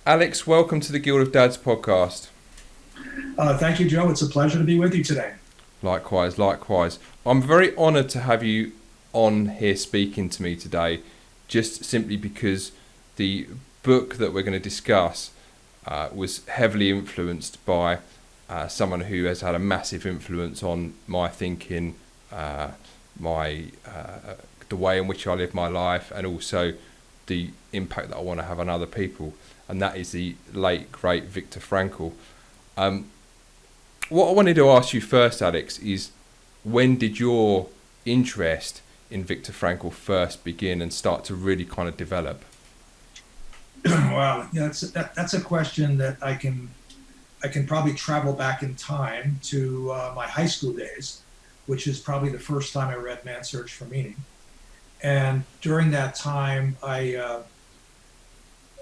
Alex, welcome to the Guild of Dads podcast. Thank you, Joe. It's a pleasure to be with you today. Likewise, likewise. I'm very honoured to have you on here speaking to me today, just simply because the book that we're going to discuss was heavily influenced by someone who has had a massive influence on my thinking, my the way in which I live my life, and also the impact that I want to have on other people, and that is the late great Viktor Frankl. Um, what I wanted to ask you first, Alex, is when did your interest in Viktor Frankl first begin and start to really kind of develop? Wow, yeah, that's a question that I can probably travel back in time to my high school days, which is probably the first time I read Man's Search for Meaning. And during that time, I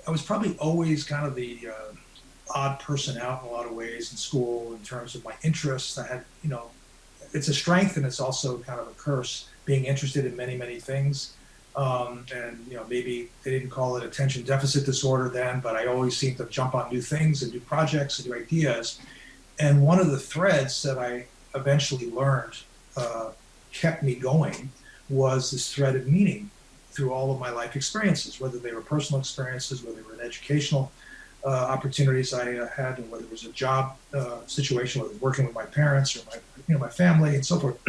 was probably always kind of the odd person out in a lot of ways in school in terms of my interests. I had, it's a strength and it's also kind of a curse being interested in many, many things. And maybe they didn't call it attention deficit disorder then, but I always seemed to jump on new things and new projects and new ideas. And one of the threads that I eventually learned kept me going was this thread of meaning through all of my life experiences, whether they were personal experiences, whether they were educational opportunities I had, or whether it was a job situation, whether it was working with my parents or my family and so forth.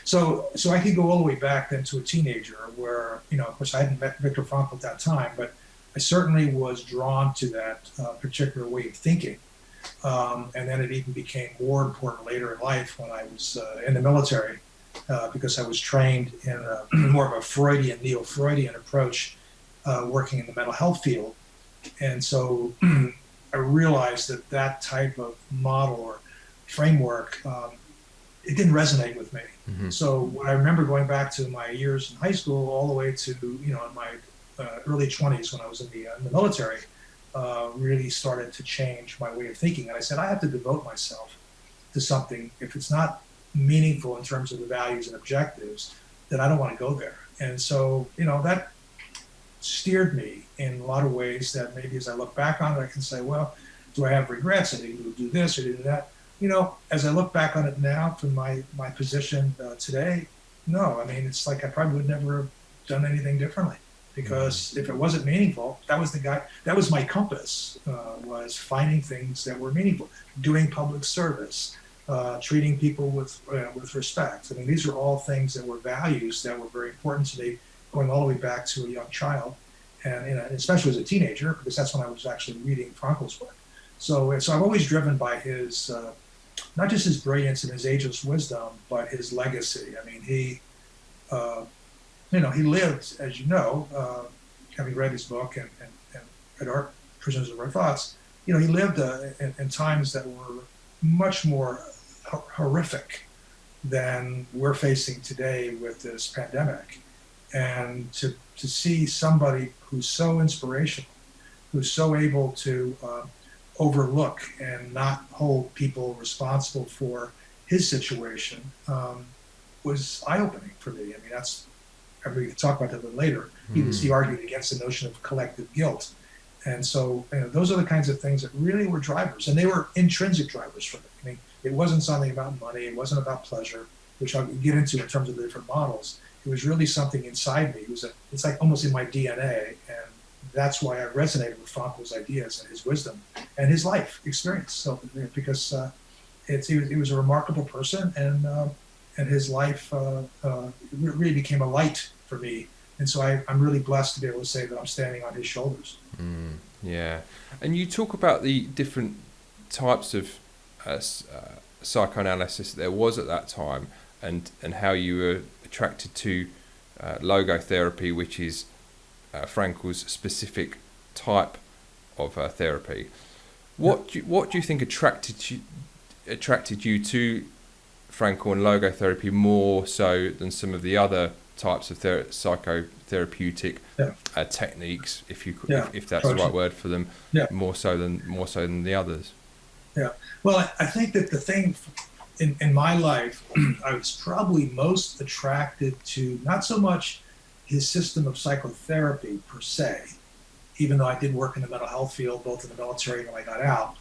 So I could go all the way back then to a teenager where, of course I hadn't met Viktor Frankl at that time, but I certainly was drawn to that particular way of thinking. And then it even became more important later in life when I was in the military, because I was trained in more of a Freudian, neo-Freudian approach, working in the mental health field. And so I realized that type of model or framework, it didn't resonate with me. Mm-hmm. So when I remember going back to my years in high school, all the way to in my early 20s when I was in the military, really started to change my way of thinking. And I said, I have to devote myself to something. If it's not meaningful in terms of the values and objectives, then I don't want to go there. And so, that steered me in a lot of ways that maybe as I look back on it, I can say, well, do I have regrets? I didn't do this or do that. As I look back on it now from my position today, no, I mean, it's like I probably would never have done anything differently, because if it wasn't meaningful, that was my compass, was finding things that were meaningful, doing public service, treating people with respect. I mean, these are all things that were values that were very important to me, going all the way back to a young child, and especially as a teenager, because that's when I was actually reading Frankl's work. So I'm always driven by his, not just his brilliance and his ageless wisdom, but his legacy. I mean, he lived, as you know, having read his book and read Art, Prisoners of Our Thoughts, he lived in times that were much more horrific than we're facing today with this pandemic. And to see somebody who's so inspirational, who's so able to overlook and not hold people responsible for his situation, was eye-opening for me. I mean, we can talk about that a little later. He argued against the notion of collective guilt. And so those are the kinds of things that really were drivers, and they were intrinsic drivers for me. I mean, it wasn't something about money, it wasn't about pleasure, which I'll get into in terms of the different models. It was really something inside me. It's like almost in my DNA, and that's why I resonated with Frankl's ideas and his wisdom and his life experience. So because he was a remarkable person, and his life really became a light for me. And so I'm really blessed to be able to say that I'm standing on his shoulders. Yeah, and you talk about the different types of psychoanalysis there was at that time, and how you were attracted to logotherapy, which is Frankl's specific type of therapy. What do you think attracted you to Frankl and logotherapy more so than some of the other types of psychotherapeutic techniques, if that's the right word for them, more so than the others? Yeah. Well, I think that the thing in my life, I was probably most attracted to not so much his system of psychotherapy per se. even though I did work in the mental health field, both in the military and when I got out.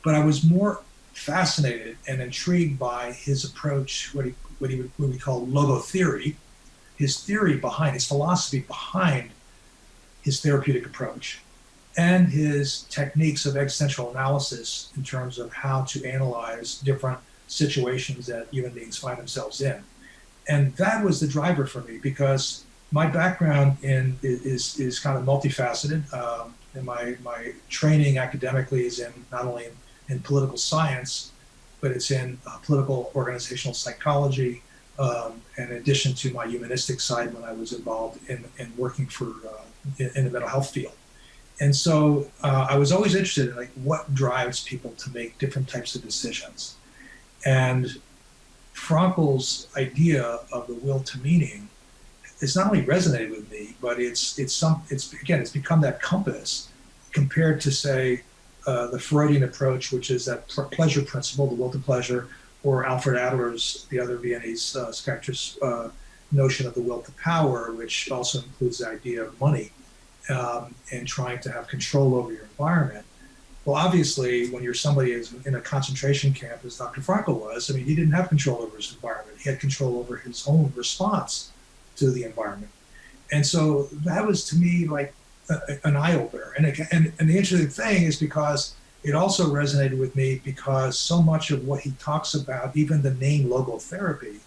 But I was more fascinated and intrigued by his approach, what we call logotheory, his theory behind, his philosophy behind his therapeutic approach, and his techniques of existential analysis in terms of how to analyze different situations that human beings find themselves in. And that was the driver for me, because my background is kind of multifaceted. And my training academically is in not only in political science, but it's in political organizational psychology, in addition to my humanistic side when I was involved in working for in the mental health field. And so I was always interested in like what drives people to make different types of decisions. And Frankl's idea of the will to meaning, it's not only resonated with me, but it's become that compass compared to, say, the Freudian approach, which is that pleasure principle, the will to pleasure, or Alfred Adler's, the other Viennese psychiatrist, notion of the will to power, which also includes the idea of money and trying to have control over your environment. Well, obviously, when you're somebody who's in a concentration camp, as Dr. Frankl was, I mean, he didn't have control over his environment. He had control over his own response to the environment. And so that was, to me, like an eye-opener. And the interesting thing is because it also resonated with me because so much of what he talks about, even the name logotherapy,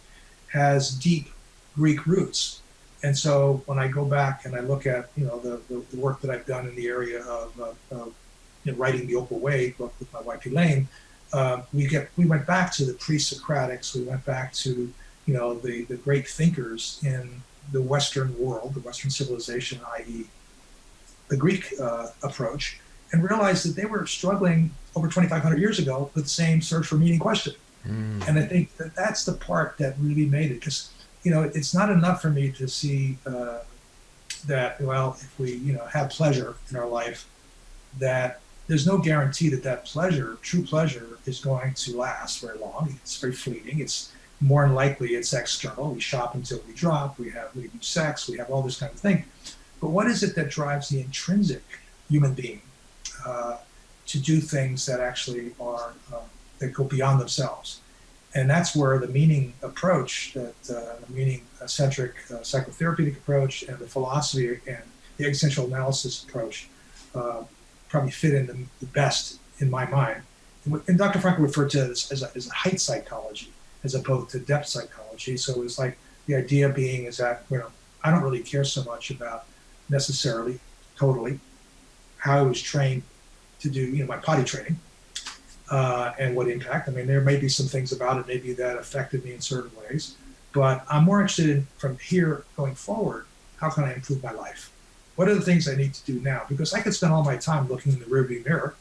has deep Greek roots. And so when I go back and I look at, you know, the work that I've done in the area of writing The Opal Way book with my wife Elaine, we went back to the pre-Socratics. We went back to, you know, the great thinkers in the Western world, the Western civilization, i.e. the Greek approach, and realized that they were struggling over 2,500 years ago with the same search for meaning question. And I think that that's the part that really made it, because, you know, it's not enough for me to see that, well, if we, you know, have pleasure in our life, that there's no guarantee that that pleasure, true pleasure, is going to last very long. It's very fleeting. It's more than likely it's external. We shop until we drop. We do sex. We have all this kind of thing. But what is it that drives the intrinsic human being to do things that actually are that go beyond themselves? And that's where the meaning approach, the meaning-centric psychotherapeutic approach, and the philosophy and the existential analysis approach probably fit in the best in my mind. And Dr. Frankl referred to it as a height psychology as opposed to depth psychology. So it's like the idea being is that, you know, I don't really care so much about necessarily, totally, how I was trained to do, you know, my potty training and what impact. I mean, there may be some things about it maybe that affected me in certain ways, but I'm more interested in, from here going forward, how can I improve my life? What are the things I need to do now? Because I could spend all my time looking in the rearview mirror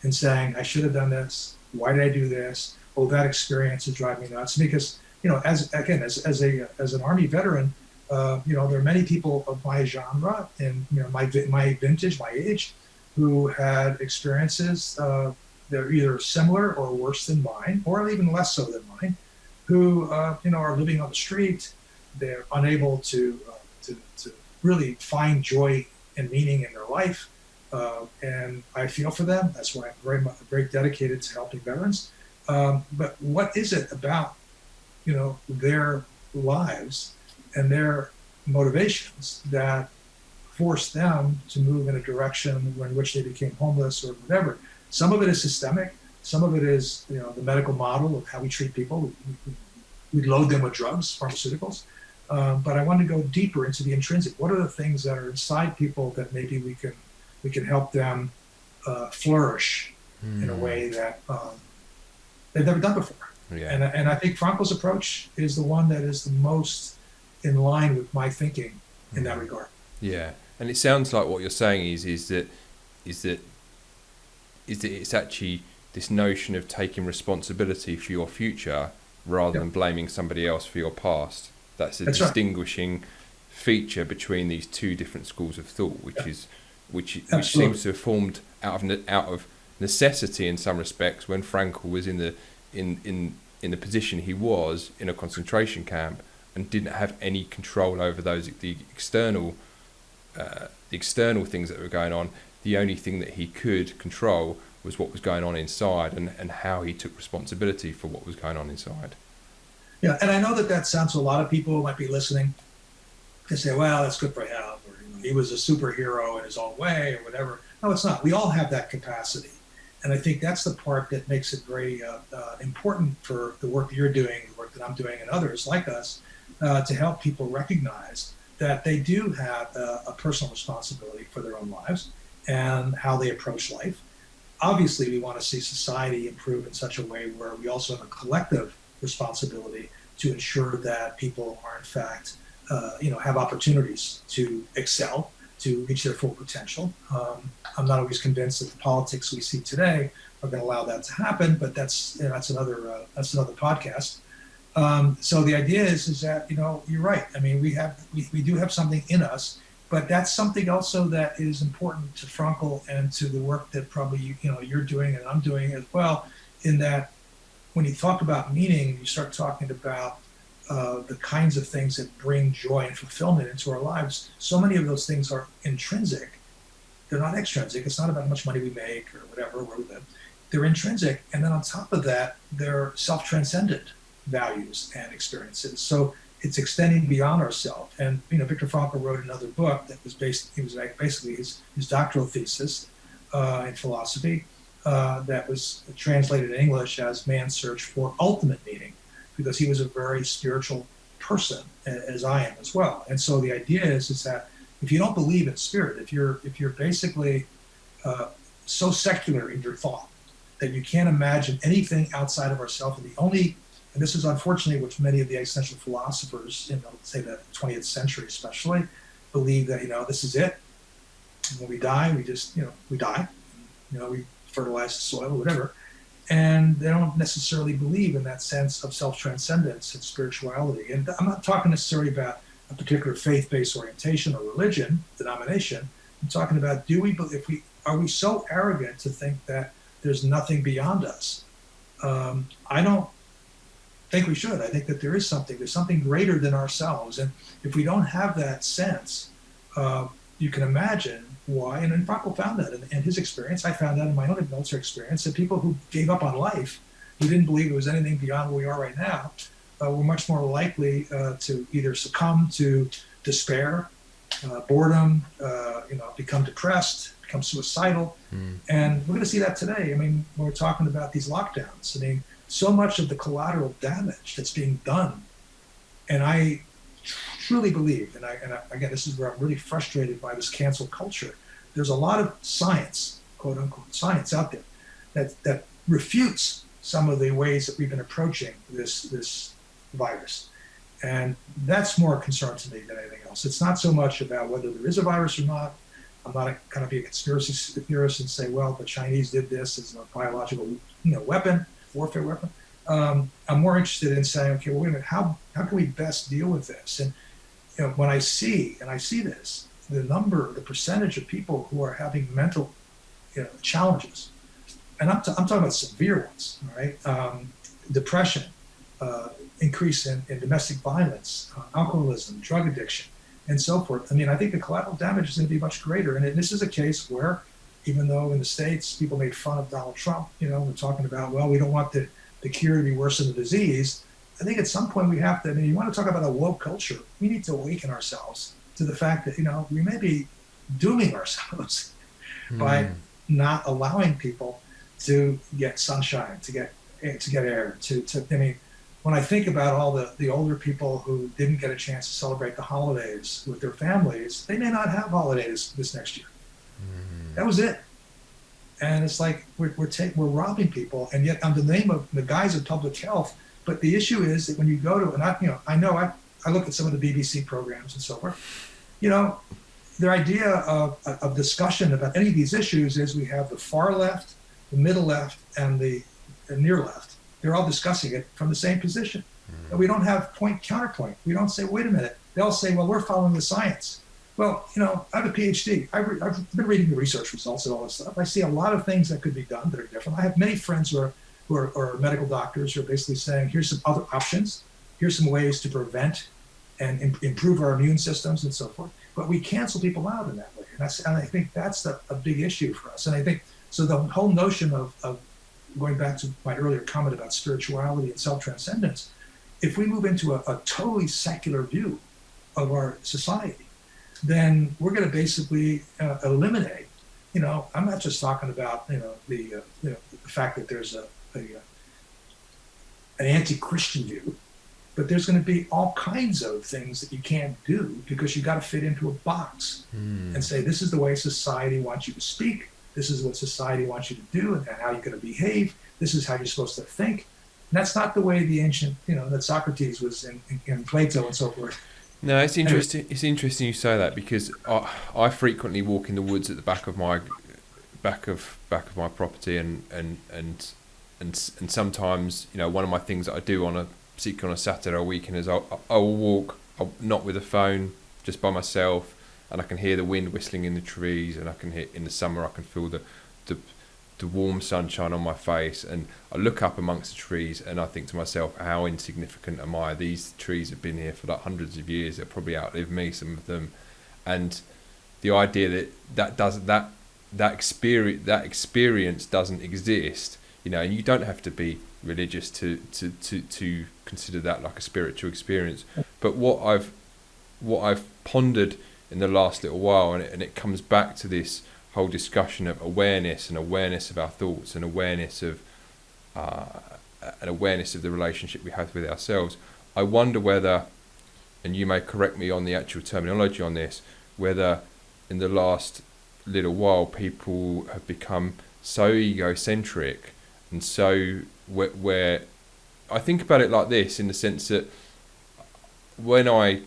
and saying, I should have done this. Why did I do this? Oh, that experience is driving me nuts. Because, you know, as an Army veteran, you know, there are many people of my genre and, you know, my vintage, my age, who had experiences that are either similar or worse than mine, or even less so than mine, who, you know, are living on the street. They're unable to really find joy and meaning in their life. And I feel for them. That's why I'm very dedicated to helping veterans. But what is it about, you know, their lives and their motivations that forced them to move in a direction in which they became homeless or whatever? Some of it is systemic. Some of it is, you know, the medical model of how we treat people. We load them with drugs, pharmaceuticals. But I want to go deeper into the intrinsic. What are the things that are inside people that maybe we can help them flourish in a way that they've never done before? Yeah. And I think Frankl's approach is the one that is the most in line with my thinking in that regard. Yeah, and it sounds like what you're saying is that it's actually this notion of taking responsibility for your future rather than blaming somebody else for your past. That's distinguishing feature between these two different schools of thought, which seems to have formed out of necessity in some respects when Frankl was in the position he was in a concentration camp and didn't have any control over the external the external things that were going on. The only thing that he could control was what was going on inside, and how he took responsibility for what was going on inside. Yeah, and I know that sounds to a lot of people who might be listening. They say, well, that's good for him, or he was a superhero in his own way, or whatever. No, it's not. We all have that capacity. And I think that's the part that makes it very important for the work that you're doing, the work that I'm doing, and others like us, to help people recognize that they do have a personal responsibility for their own lives and how they approach life. Obviously, we want to see society improve in such a way where we also have a collective responsibility to ensure that people are in fact, have opportunities to excel, to reach their full potential. I'm not always convinced that the politics we see today are going to allow that to happen, but that's another podcast. So the idea is that you're right. I mean, we do have something in us, but that's something also that is important to Frankl and to the work that probably you're doing and I'm doing as well. In that, when you talk about meaning, you start talking about the kinds of things that bring joy and fulfillment into our lives. So many of those things are intrinsic. They're not extrinsic. It's not about how much money we make or whatever, where we live. They're intrinsic. And then on top of that, they're self-transcendent values and experiences. So it's extending beyond ourselves. And, Viktor Frankl wrote another book that was basically his doctoral thesis in philosophy that was translated in English as Man's Search for Ultimate Meaning, because he was a very spiritual person, as I am as well. And so the idea is that if you don't believe in spirit, if you're basically so secular in your thought that you can't imagine anything outside of ourselves, and this is unfortunately what many of the existential philosophers, say the 20th century especially, believe that this is it. And when we die, we die. We fertilize the soil or whatever. And they don't necessarily believe in that sense of self-transcendence and spirituality. And I'm not talking necessarily about a particular faith-based orientation or religion, denomination. I'm talking about, are we so arrogant to think that there's nothing beyond us? I don't think we should. I think that there's something greater than ourselves. And if we don't have that sense, you can imagine why, and Frankl found that in his experience. I found that in my own military experience, that people who gave up on life, who didn't believe there was anything beyond where we are right now, were much more likely to either succumb to despair, boredom, become depressed, become suicidal. And we're going to see that today. I mean, when we're talking about these lockdowns, I mean, so much of the collateral damage that's being done, and I truly believe, and again, this is where I'm really frustrated by this cancel culture. There's a lot of science, quote unquote science, out there that refutes some of the ways that we've been approaching this virus, and that's more a concern to me than anything else. It's not so much about whether there is a virus or not. I'm not going to be a conspiracy theorist and say, well, the Chinese did this as a biological, weapon, warfare weapon. I'm more interested in saying, okay, well, wait a minute, how can we best deal with this? And when I see this, the percentage of people who are having mental challenges, and I'm talking about severe ones, right? Depression, increase in domestic violence, alcoholism, drug addiction, and so forth. I mean, I think the collateral damage is going to be much greater. And this is a case where, even though in the States people made fun of Donald Trump, we're talking about, well, we don't want the cure to be worse than the disease. I think at some point we have to, you want to talk about a woke culture, we need to awaken ourselves to the fact that, we may be dooming ourselves by not allowing people to get sunshine, to get air, when I think about all the older people who didn't get a chance to celebrate the holidays with their families, they may not have holidays this next year. That was it. And it's like we're robbing people, and yet under the name of the guise of public health. But the issue is that when you go to, and I look at some of the BBC programs and so forth, their idea of discussion about any of these issues is we have the far left, the middle left, and the near left. They're all discussing it from the same position. And we don't have counterpoint. We don't say, wait a minute. They'll say, well, we're following the science. Well, I have a PhD. I've been reading the research results and all this stuff. I see a lot of things that could be done that are different. I have many friends who are medical doctors who are basically saying, here's some other options. Here's some ways to prevent and improve our immune systems and so forth. but we cancel people out in that way. And I think that's a big issue for us. And I think, so the whole notion of going back to my earlier comment about spirituality and self-transcendence, if we move into a totally secular view of our society, then we're going to basically eliminate, I'm not just talking about, the fact that there's an anti-Christian view, but there's going to be all kinds of things that you can't do because you got to fit into a box and say, this is the way society wants you to speak. This is what society wants you to do and how you're going to behave. This is how you're supposed to think. And that's not the way the ancient, that Socrates was in Plato and so forth. No, it's interesting. It's interesting you say that, because I frequently walk in the woods at the back of my property, and sometimes one of my things that I do particularly on a Saturday or weekend is I will walk not with a phone, just by myself, and I can hear the wind whistling in the trees, and I can hear, in the summer I can feel the warm sunshine on my face, and I look up amongst the trees and I think to myself, how insignificant am I? These trees have been here for like hundreds of years. They'll probably outlive me, some of them. And the idea that experience doesn't exist, and you don't have to be religious to consider that like a spiritual experience. But what I've pondered in the last little while, and it comes back to this whole discussion of awareness of our thoughts, and awareness of the relationship we have with ourselves. I wonder whether, and you may correct me on the actual terminology on this, whether in the last little while people have become so egocentric, and so where I think about it like this, in the sense that when I've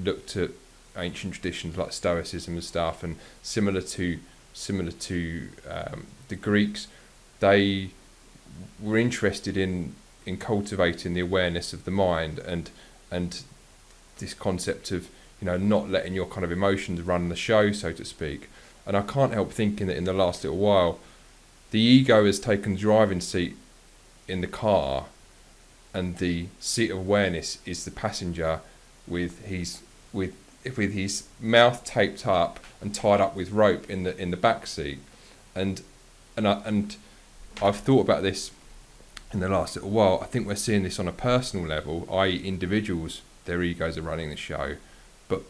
looked at ancient traditions like Stoicism and stuff, and similar to the Greeks, they were interested in cultivating the awareness of the mind, and this concept of not letting your kind of emotions run the show, so to speak. And I can't help thinking that in the last little while, the ego has taken the driving seat in the car, and the seat of awareness is the passenger with his mouth taped up and tied up with rope in the back seat. And I've thought about this in the last little while. I think we're seeing this on a personal level, i.e. individuals, their egos are running the show, but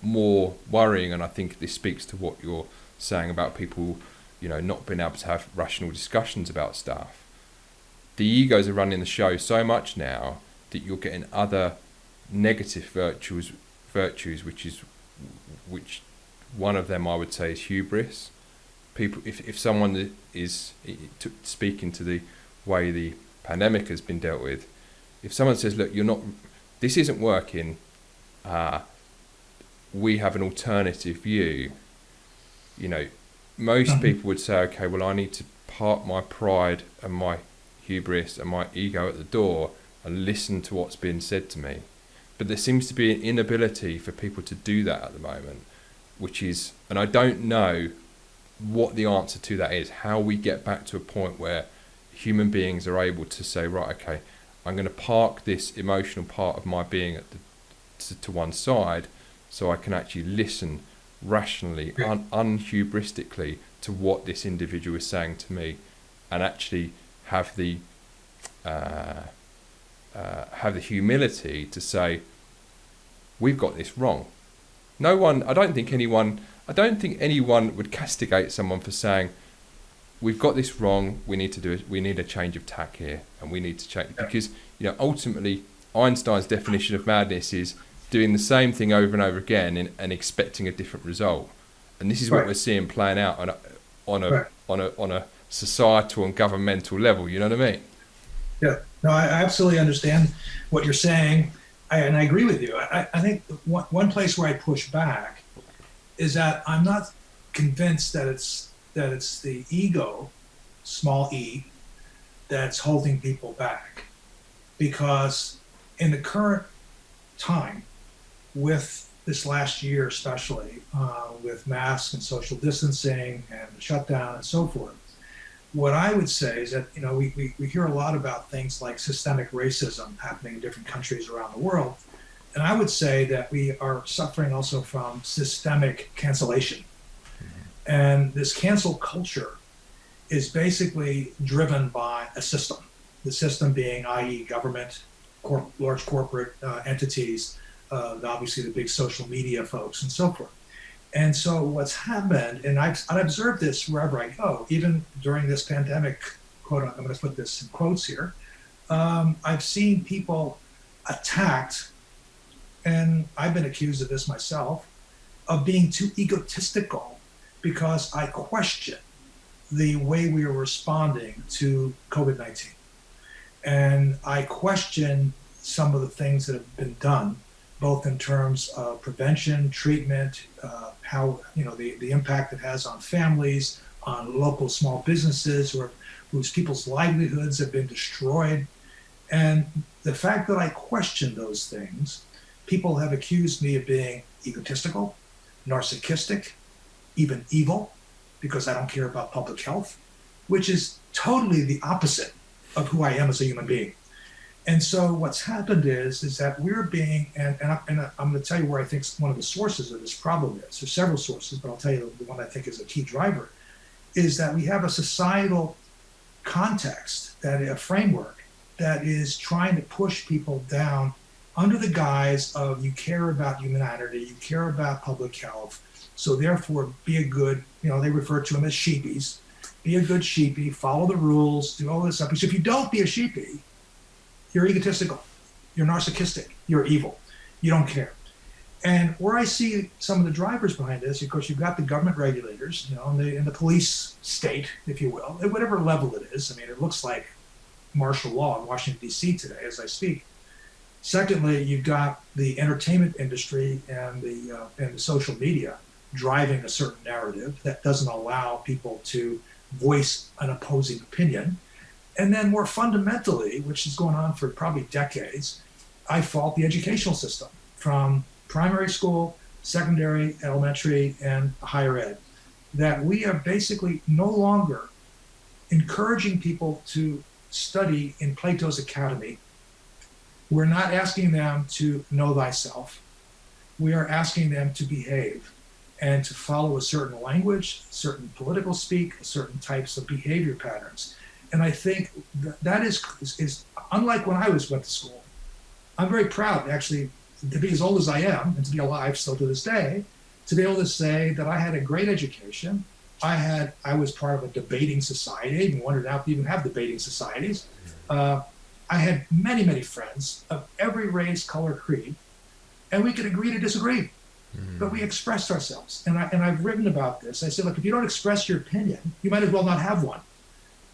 more worrying, and I think this speaks to what you're saying about people not being able to have rational discussions about stuff. The egos are running the show so much now that you're getting other negative virtues, which one of them I would say is hubris. People, if someone is speaking to the way the pandemic has been dealt with, if someone says, look, this isn't working, we have an alternative view, most people would say, okay, well, I need to park my pride and my hubris and my ego at the door and listen to what's being said to me. But there seems to be an inability for people to do that at the moment, and I don't know what the answer to that is, how we get back to a point where human beings are able to say, right, okay, I'm going to park this emotional part of my being to one side, so I can actually listen rationally, unhubristically, to what this individual is saying to me, and actually have the humility to say, we've got this wrong. I don't think anyone would castigate someone for saying, we've got this wrong, we need a change of tack here, and we need to change, because ultimately Einstein's definition of madness is doing the same thing over and over again and expecting a different result. And this is what we're seeing playing out on a societal and governmental level. You know what I mean? Yeah. No, I absolutely understand what you're saying, and I agree with you. I think one place where I push back is that I'm not convinced that it's the ego, small e, that's holding people back, because in the current time, with this last year especially, with masks and social distancing and the shutdown and so forth, what I would say is that we hear a lot about things like systemic racism happening in different countries around the world, And I would say that we are suffering also from systemic cancellation. And this cancel culture is basically driven by a system, the system being, i.e., government, large corporate entities, obviously the big social media folks, and so forth. And so what's happened, and I've observed this wherever I go, even during this pandemic, quote, I'm going to put this in quotes here, I've seen people attacked, and I've been accused of this myself, of being too egotistical because I question the way we are responding to COVID-19. And I question some of the things that have been done, both in terms of prevention, treatment, how, the impact it has on families, on local small businesses whose people's livelihoods have been destroyed. And the fact that I question those things, people have accused me of being egotistical, narcissistic, even evil, because I don't care about public health, which is totally the opposite of who I am as a human being. And so what's happened is that we're being, and I'm going to tell you where I think one of the sources of this problem is. There's several sources, but I'll tell you the one I think is a key driver, is that we have a societal context, a framework that is trying to push people down under the guise of you care about humanity, you care about public health, so therefore be a good, they refer to them as sheepies, be a good sheepy, follow the rules, do all this stuff. Because if you don't be a sheepy, you're egotistical, you're narcissistic, you're evil, you don't care. And where I see some of the drivers behind this, of course, you've got the government regulators, in the police state, if you will, at whatever level it is. I mean, it looks like martial law in Washington, D.C. today as I speak. Secondly, you've got the entertainment industry and the social media driving a certain narrative that doesn't allow people to voice an opposing opinion. And then more fundamentally, which is going on for probably decades, I fault the educational system from primary school, secondary, elementary, and higher ed, that we are basically no longer encouraging people to study in Plato's Academy. We're not asking them to know thyself. We are asking them to behave and to follow a certain language, certain political speak, certain types of behavior patterns. And I think that is unlike when I went to school. I'm very proud, actually, to be as old as I am and to be alive still to this day, to be able to say that I had a great education. I was part of a debating society. I even wondered how to even have debating societies. I had many, many friends of every race, color, creed, and we could agree to disagree. But we expressed ourselves. And I've written about this. I said, look, if you don't express your opinion, you might as well not have one.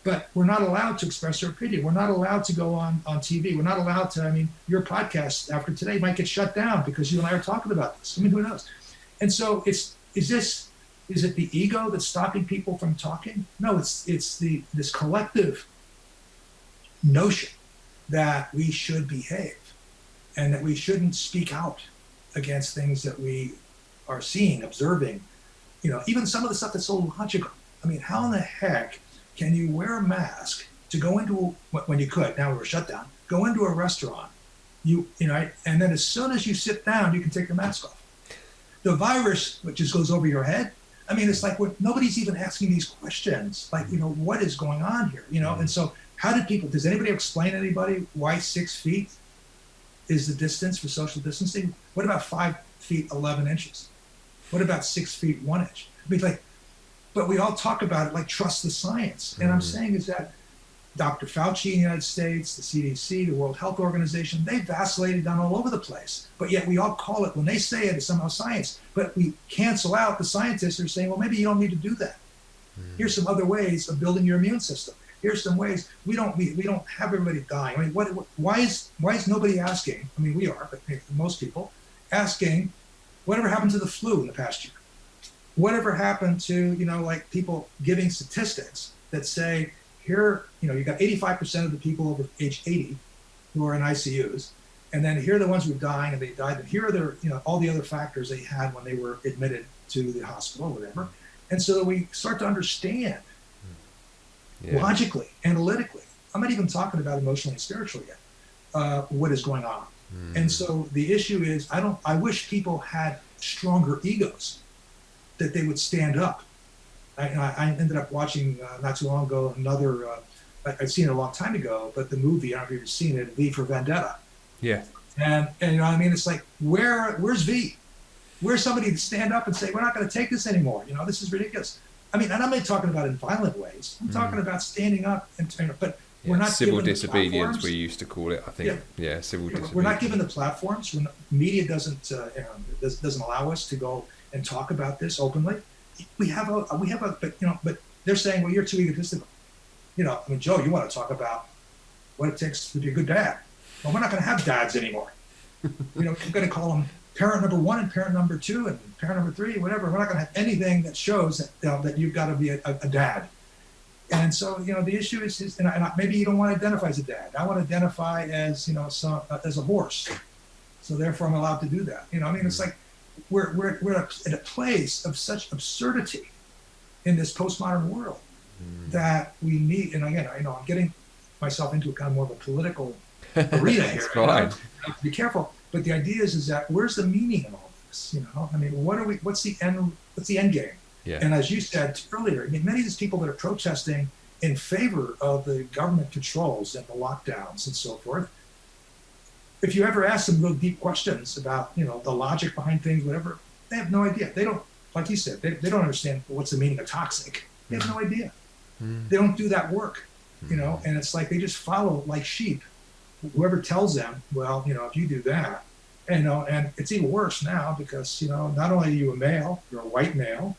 But we're not allowed to express our opinion. We're not allowed to go on TV. We're not allowed to, your podcast after today might get shut down because you and I are talking about this. Who knows? And so is it the ego that's stopping people from talking? No, it's this collective notion that we should behave and that we shouldn't speak out against things that we are seeing, observing, even some of the stuff that's so logical. How in the heck can you wear a mask to go into, when you could, now we're shut down, go into a restaurant, and then as soon as you sit down, you can take your mask off. The virus, which just goes over your head, it's like nobody's even asking these questions, like, what is going on here, And so does anybody explain to anybody why 6 feet is the distance for social distancing? What about 5 feet 11 inches? What about 6 feet 1 inch? But we all talk about it like trust the science. And I'm saying is that Dr. Fauci in the United States, the CDC, the World Health Organization, they vacillated down all over the place. But yet we all call it, when they say it, it's somehow science. But we cancel out the scientists who are saying, well, maybe you don't need to do that. Here's some other ways of building your immune system. Here's some ways we don't have everybody dying. Why is nobody asking? We are, but most people asking, whatever happened to the flu in the past year? Whatever happened to like people giving statistics that say here you got 85% of the people over age 80 who are in ICUs, and then here are the ones who are dying and they died, and here are the all the other factors they had when they were admitted to the hospital or whatever, and so that we start to understand. Logically, analytically. I'm not even talking about emotionally and spiritually yet, what is going on. And so the issue is, I wish people had stronger egos, that they would stand up. I ended up watching not too long ago another, I'd seen it a long time ago, but the movie, I don't know if you've seen it, V for Vendetta. Yeah. And you know what I mean? It's like, where's V? Where's somebody to stand up and say, we're not going to take this anymore? You know, this is ridiculous. I mean, and I'm not talking about in violent ways. I'm talking about standing up but we're not civil given disobedience, we used to call it, I think. Yeah, civil disobedience. We're not given the platforms. Media doesn't doesn't allow us to go and talk about this openly. We have but they're saying, well, you're too egotistical. You know, I mean, Joe, you want to talk about what it takes to be a good dad. Well, we're not going to have dads anymore. You know, we're going to call them parent number 1 and parent number 2 and parent number 3, whatever. We're not going to have anything that shows that that you've got to be a dad. And so, you know, the issue is maybe you don't want to identify as a dad. I want to identify as, you know, as a horse. So therefore, I'm allowed to do that. You know, I mean, it's like we're at a place of such absurdity in this postmodern world that we need. And again, I know I'm getting myself into a kind of more of a political arena here. Fine. I have to be careful. But the idea is that where's the meaning in all this? You know, I mean, what's the end game? Yeah. And as you said earlier, I mean, many of these people that are protesting in favor of the government controls and the lockdowns and so forth, if you ever ask them real deep questions about, you know, the logic behind things, whatever, they have no idea. They don't, like you said, they don't understand what's the meaning of toxic. They have no idea. They don't do that work, you know, and it's like they just follow like sheep. Whoever tells them, well, you know, if you do that, and, you know, and it's even worse now because, you know, not only are you a male, you're a white male,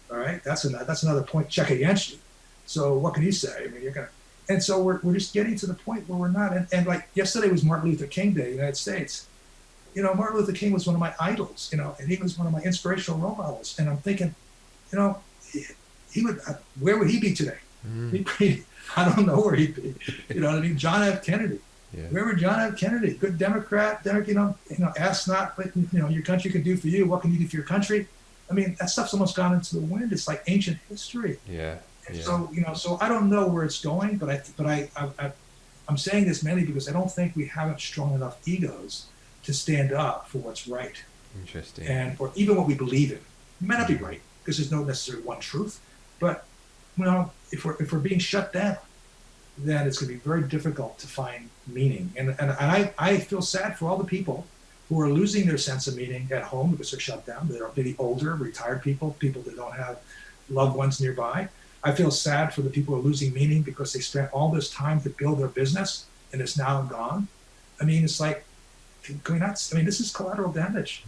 all right, that's another point check against you. So what can you say? I mean, you're gonna, and so we're just getting to the point where we're not. And like yesterday was Martin Luther King Day in the United States. You know, Martin Luther King was one of my idols. You know, and he was one of my inspirational role models. And I'm thinking, you know, he would, where would he be today? I don't know where he'd be. You know what I mean? John F. Kennedy. Yeah. Where would John F. Kennedy? Good Democrat. You know, ask not what you know your country can do for you. What can you do for your country? I mean, that stuff's almost gone into the wind. It's like ancient history. Yeah. And so, you know, so I don't know where it's going, but I'm saying this mainly because I don't think we have strong enough egos to stand up for what's right. Interesting. And for even what we believe in. It may not be right because there's no necessarily one truth, but you know, if we're being shut down, then it's going to be very difficult to find meaning. And I feel sad for all the people who are losing their sense of meaning at home because they're shut down. They're maybe older, retired people that don't have loved ones nearby. I feel sad for the people who are losing meaning because they spent all this time to build their business and it's now gone. I mean, it's like, can we not? I mean, this is collateral damage.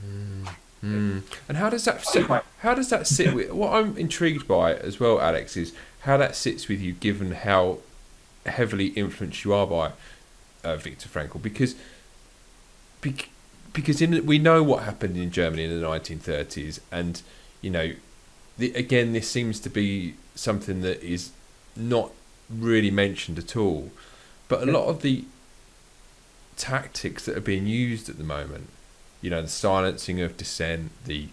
And how does that sit? How does that sit with? What I'm intrigued by as well, Alex, is how that sits with you, given how heavily influenced you are by Viktor Frankl, because we know what happened in Germany in the 1930s, and you know, again, this seems to be something that is not really mentioned at all, but a lot of the tactics that are being used at the moment, you know, the silencing of dissent, the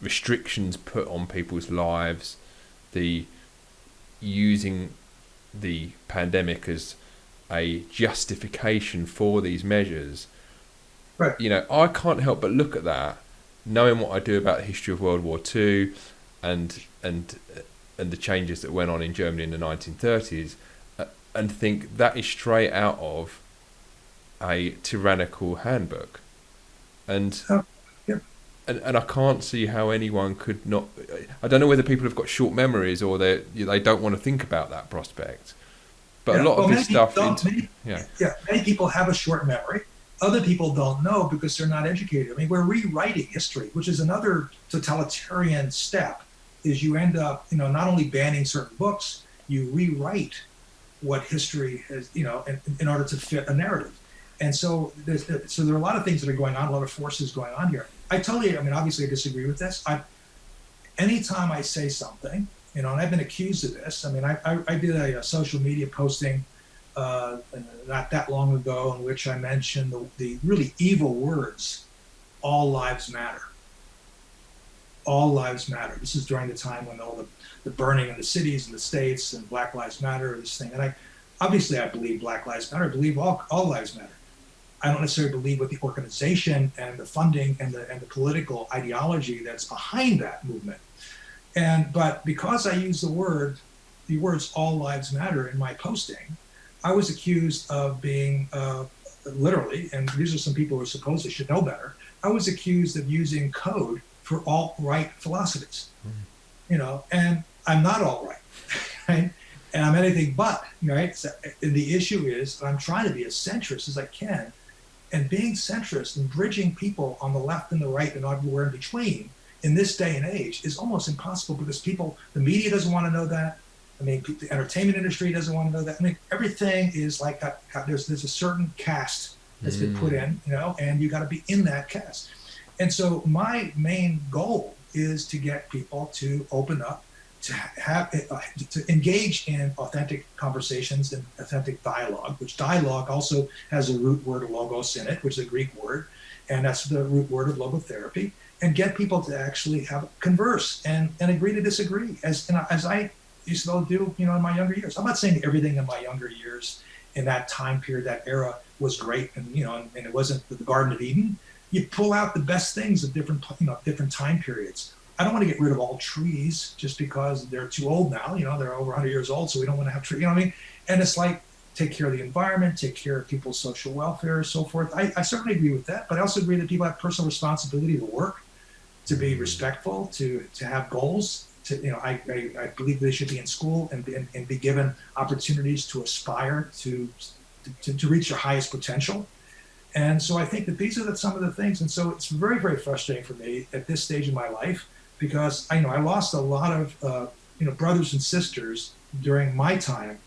restrictions put on people's lives, the using the pandemic as a justification for these measures. Right. You know, I can't help but look at that, knowing what I do about the history of World War II and the changes that went on in Germany in the 1930s, and think that is straight out of a tyrannical handbook. And and I can't see how anyone could not. I don't know whether people have got short memories or they don't want to think about that prospect. But a lot of this stuff. Many people have a short memory. Other people don't know because they're not educated. I mean, we're rewriting history, which is another totalitarian step. Is you end up, you know, not only banning certain books, you rewrite what history has, you know, in order to fit a narrative. And so there are a lot of things that are going on, a lot of forces going on here. I mean, obviously I disagree with this. Anytime I say something, you know, and I've been accused of this. I mean, I did a social media posting not that long ago in which I mentioned the really evil words, all lives matter. All lives matter. This is during the time when all the burning in the cities and the states and Black Lives Matter, this thing. And obviously I believe Black Lives Matter. I believe all lives matter. I don't necessarily believe with the organization and the funding and the political ideology that's behind that movement. But because I use the words all lives matter in my posting, I was accused of being literally, and these are some people who supposedly should know better, I was accused of using code for alt-right philosophies, and I'm not alt-right, right? And I'm anything but, right? So, and the issue is that I'm trying to be as centrist as I can, and being centrist and bridging people on the left and the right and everywhere in between in this day and age is almost impossible because the media doesn't want to know that. I mean, the entertainment industry doesn't want to know that. I mean, everything is like there's a certain cast that's been put in, and you got to be in that cast. And so my main goal is to get people to open up, to engage in authentic conversations and authentic dialogue, which dialogue also has a root word of logos in it, which is a Greek word, and that's the root word of logotherapy, and get people to actually converse and agree to disagree, as I used to do, in my younger years. I'm not saying everything in my younger years in that time period, that era was great, and and it wasn't the Garden of Eden. You pull out the best things of different time periods. I don't want to get rid of all trees just because they're too old now. They're over 100 years old, so we don't want to have trees. You know what I mean? And it's like, take care of the environment, take care of people's social welfare, so forth. I certainly agree with that, but I also agree that people have personal responsibility to work, to be respectful, to have goals. I believe they should be in school and be given opportunities to aspire to reach their highest potential. And so I think that these are some of the things. And so it's very, very frustrating for me at this stage in my life, because I lost a lot of brothers and sisters during my time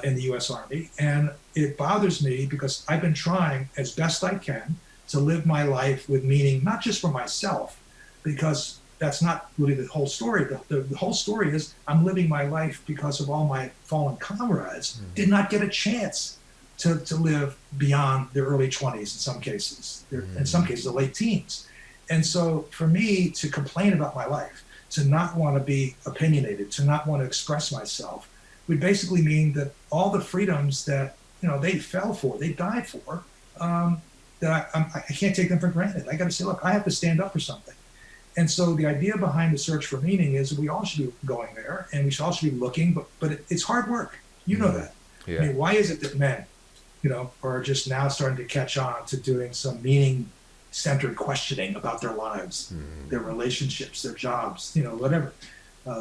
in the U.S. Army, and it bothers me because I've been trying as best I can to live my life with meaning, not just for myself, because that's not really the whole story. The whole story is I'm living my life because of all my fallen comrades did not get a chance to live beyond their early 20s in some cases, in some cases the late teens. And so for me to complain about my life, to not want to be opinionated, to not want to express myself, would basically mean that all the freedoms that they fell for, they died for, that I can't take them for granted. I got to say, look, I have to stand up for something. And so the idea behind the search for meaning is we all should be going there, and we all should be looking, but it's hard work. You know that. Yeah. I mean, why is it that men, are just now starting to catch on to doing some meaning-centered questioning about their lives, their relationships, their jobs, whatever,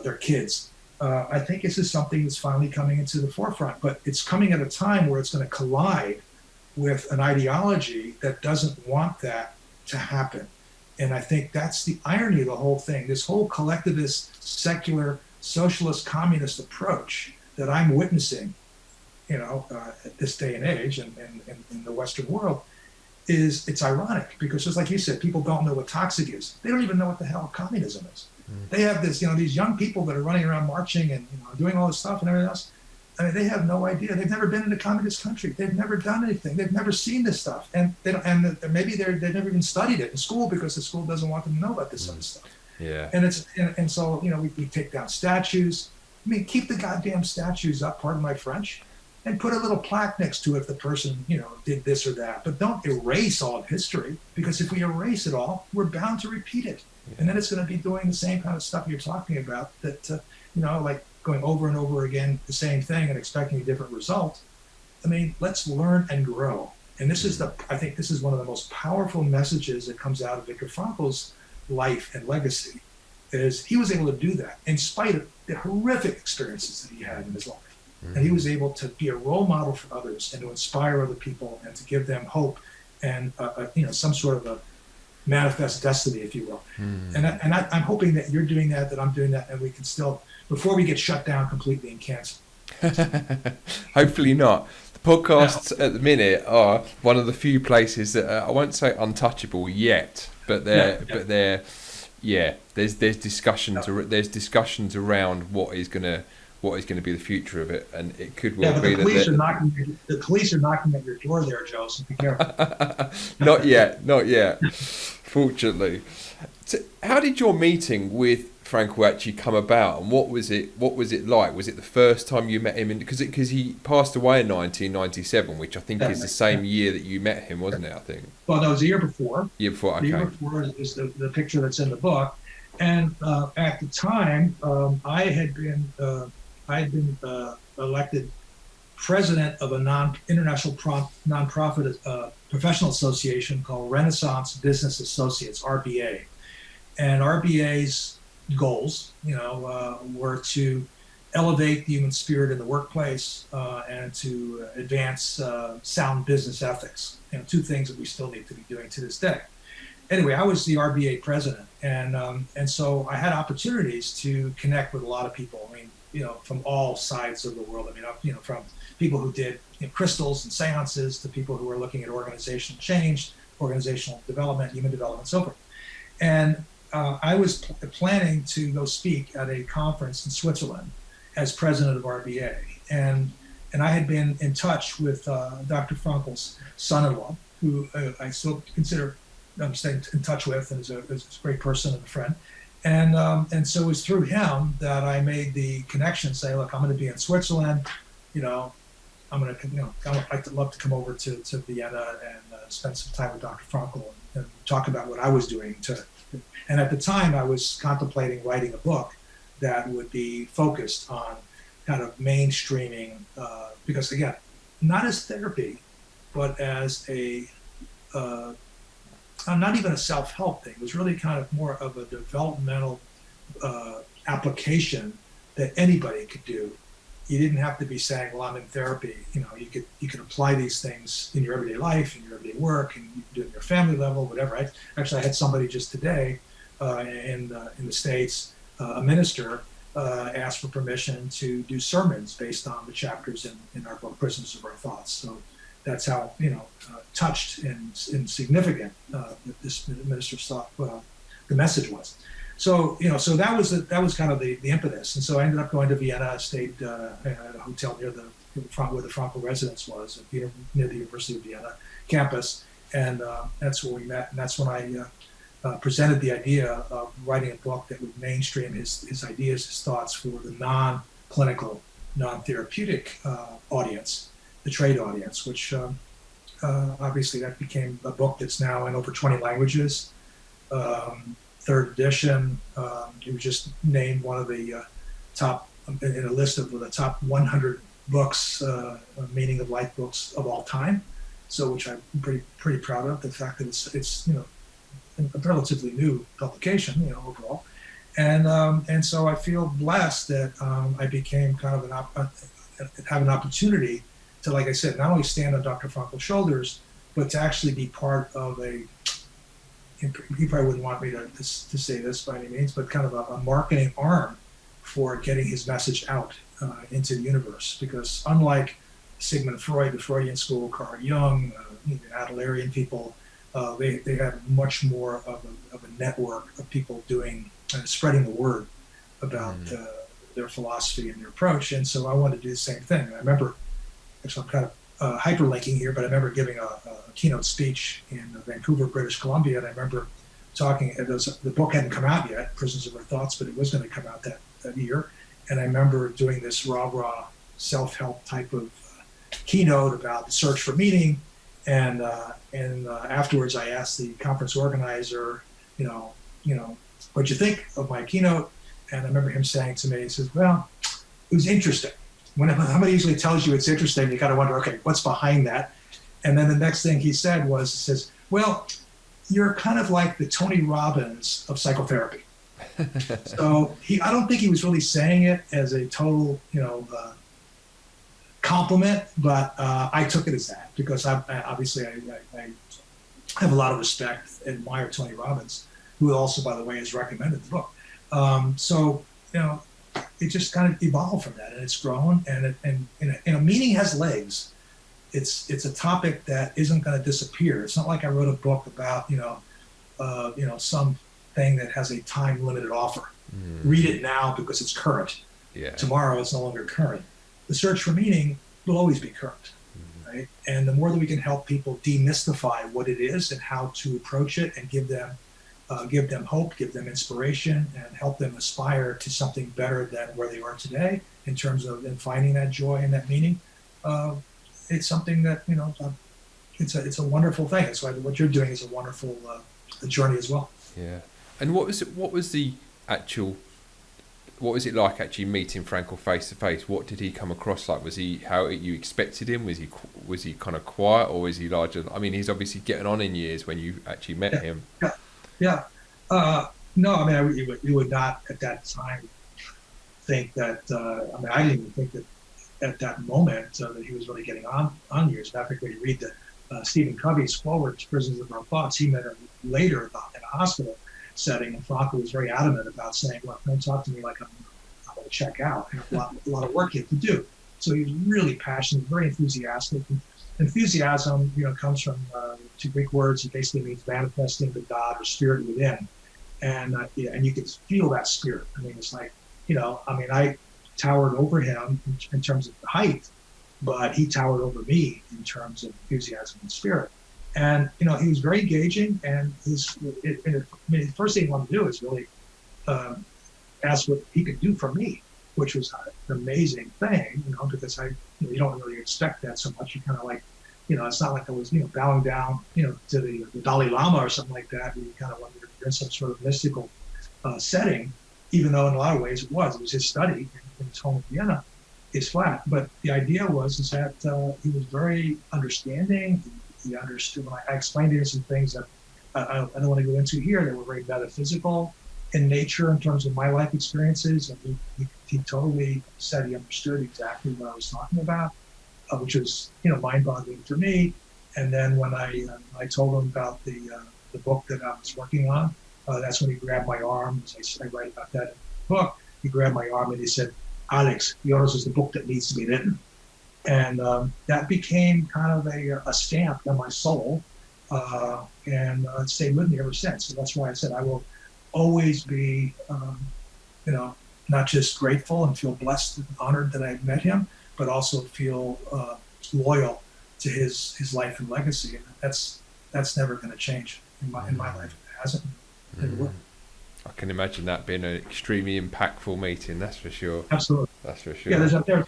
their kids? I think this is something that's finally coming into the forefront, but it's coming at a time where it's going to collide with an ideology that doesn't want that to happen. And I think that's the irony of the whole thing. This whole collectivist, secular, socialist, communist approach that I'm witnessing, at this day and age and in the Western world, it's ironic because, just like you said, people don't know what toxic is. They don't even know what the hell communism is. They have this, these young people that are running around marching and doing all this stuff and everything else. I mean, they have no idea. They've never been in a communist country. They've never done anything. They've never seen this stuff, and maybe they've never even studied it in school because the school doesn't want them to know about this other stuff. Yeah. And so we take down statues. I mean, keep the goddamn statues up. Pardon my French. And put a little plaque next to it if the person did this or that. But don't erase all of history, because if we erase it all, we're bound to repeat it. Yeah. And then it's going to be doing the same kind of stuff you're talking about. That like going over and over again the same thing and expecting a different result. I mean, let's learn and grow. And this is I think this is one of the most powerful messages that comes out of Viktor Frankl's life and legacy, is he was able to do that in spite of the horrific experiences that he had in his life. And he was able to be a role model for others and to inspire other people and to give them hope and some sort of a manifest destiny, if you will. And I'm hoping that you're doing that I'm doing that, and we can still, before we get shut down completely and canceled. Hopefully not. The podcasts at the minute are one of the few places that I won't say untouchable yet, but they're there's discussions around what is going to be the future of it, and it could well be that the police are knocking at your door there, Joe, so be careful. Not yet, fortunately. So how did your meeting with Frankl actually come about, and what was it like? Was it the first time you met him? Because he passed away in 1997, which I think is the same year that you met him, wasn't it? I think. Well, no, it was the year before. Year before, okay. The year before is the picture that's in the book, and at the time, I had been elected president of a international nonprofit professional association called Renaissance Business Associates, RBA, and RBA's goals, were to elevate the human spirit in the workplace and to advance sound business ethics. Two things that we still need to be doing to this day. Anyway, I was the RBA president, and so I had opportunities to connect with a lot of people. I mean, from all sides of the world. I mean, from people who did crystals and seances to people who were looking at organizational change, organizational development, human development, so forth. And I was planning to go speak at a conference in Switzerland as president of RBA, and I had been in touch with Dr. Frankl's son-in-law, who I still consider I'm staying in touch with, and is a great person and a friend. And so it was through him that I made the connection. Say, look, I'm going to be in Switzerland. I'm going to, I'd love to come over to Vienna and spend some time with Dr. Frankl and talk about what I was doing. And at the time, I was contemplating writing a book that would be focused on kind of mainstreaming, because again, not as therapy, but as not even a self-help thing. It was really kind of more of a developmental application that anybody could do. You didn't have to be saying, well, I'm in therapy. You could apply these things in your everyday life, in your everyday work, and you can do it in your family level, whatever. I had somebody just today in the States, a minister, asked for permission to do sermons based on the chapters in our book, Prisoners of Our Thoughts. So that's how, touched and significant this minister's thought, the message was. So, so that was kind of the impetus. And so I ended up going to Vienna. I stayed at a hotel near where the Frankl residence was, near the University of Vienna campus. And that's where we met. And that's when I presented the idea of writing a book that would mainstream his ideas, his thoughts for the non-clinical, non-therapeutic audience, the trade audience, which obviously that became a book that's now in over 20 languages. Third edition. It was just named one of the top, in a list of the top 100 books, meaning of life books of all time. So, which I'm pretty proud of, the fact that it's a relatively new publication, overall. And so I feel blessed that I became kind of have an opportunity to, like I said, not only stand on Dr. Frankl's shoulders, but to actually be part of he probably wouldn't want me to say this by any means, but kind of a marketing arm for getting his message out into the universe. Because unlike Sigmund Freud, the Freudian school, Carl Jung, Adlerian people, they have much more of a network of people doing spreading the word about their philosophy and their approach. And so I wanted to do the same thing. And I remember, actually I'm kind of hyperlinking here, but I remember giving a keynote speech in Vancouver, British Columbia, and I remember talking. The book hadn't come out yet, Prisoners of Our Thoughts, but it was going to come out that year. And I remember doing this rah-rah self-help type of keynote about the search for meaning. And afterwards, I asked the conference organizer, what'd you think of my keynote? And I remember him saying to me, he says, well, it was interesting. When somebody usually tells you it's interesting, you kind of wonder, okay, what's behind that? And then the next thing he said was, he says, well, you're kind of like the Tony Robbins of psychotherapy. So I don't think he was really saying it as a total, compliment, but I took it as that because I have a lot of respect and admire Tony Robbins, who also, by the way, has recommended the book. So, it just kind of evolved from that, and it's grown, and meaning has legs. It's a topic that isn't going to disappear. It's not like I wrote a book about some thing that has a time limited offer. Read it now because it's current. Yeah. Tomorrow it's no longer current. The search for meaning will always be current, right? And the more that we can help people demystify what it is and how to approach it, and give them give them hope, give them inspiration, and help them aspire to something better than where they are today in terms of in finding that joy and that meaning. It's something that, it's a wonderful thing. It's why what you're doing is a wonderful journey as well. Yeah. And what was it like actually meeting Frankl face to face? What did he come across like? Was he how you expected him? Was he kind of quiet, or was he larger? I mean, he's obviously getting on in years when you actually met him. Yeah. No, I mean, you would not at that time think that. I didn't even think that at that moment that he was really getting on years. In fact, when you read the Stephen Covey's foreword to Prisoners of Our Thoughts, he met him later in a hospital setting, and Frankl was very adamant about saying, "Look, don't talk to me like I'm going to check out. I have a lot of work yet to do." So he was really passionate, very enthusiastic. Enthusiasm, comes from two Greek words. It basically means manifesting the God or spirit within, and you can feel that spirit. I mean, it's like, I towered over him in terms of height, but he towered over me in terms of enthusiasm and spirit. And he was very engaging, and the first thing he wanted to do is really ask what he could do for me, which was an amazing thing, because you don't really expect that so much. You kind of like, it's not like I was, bowing down, to the Dalai Lama or something like that. You kind of wonder if you're in some sort of mystical setting, even though in a lot of ways it was his study in his home in Vienna, his flat. But the idea is that he was very understanding. He understood when I explained to him some things that I don't want to go into here. They were very metaphysical in nature in terms of my life experiences, and he totally said he understood exactly what I was talking about, which was mind-boggling for me. And then when I told him about the book that I was working on, that's when he grabbed my arm. As I write about that in the book, he grabbed my arm and he said, "Alex, yours is the book that needs to be written." And that became kind of a stamp on my soul, and it's stayed with me ever since. So that's why I said I will always be, not just grateful and feel blessed and honored that I met him, but also feel loyal to his life and legacy. And that's never going to change in my life. It hasn't. Never will. I can imagine that being an extremely impactful meeting. That's for sure. Absolutely. That's for sure. Yeah, there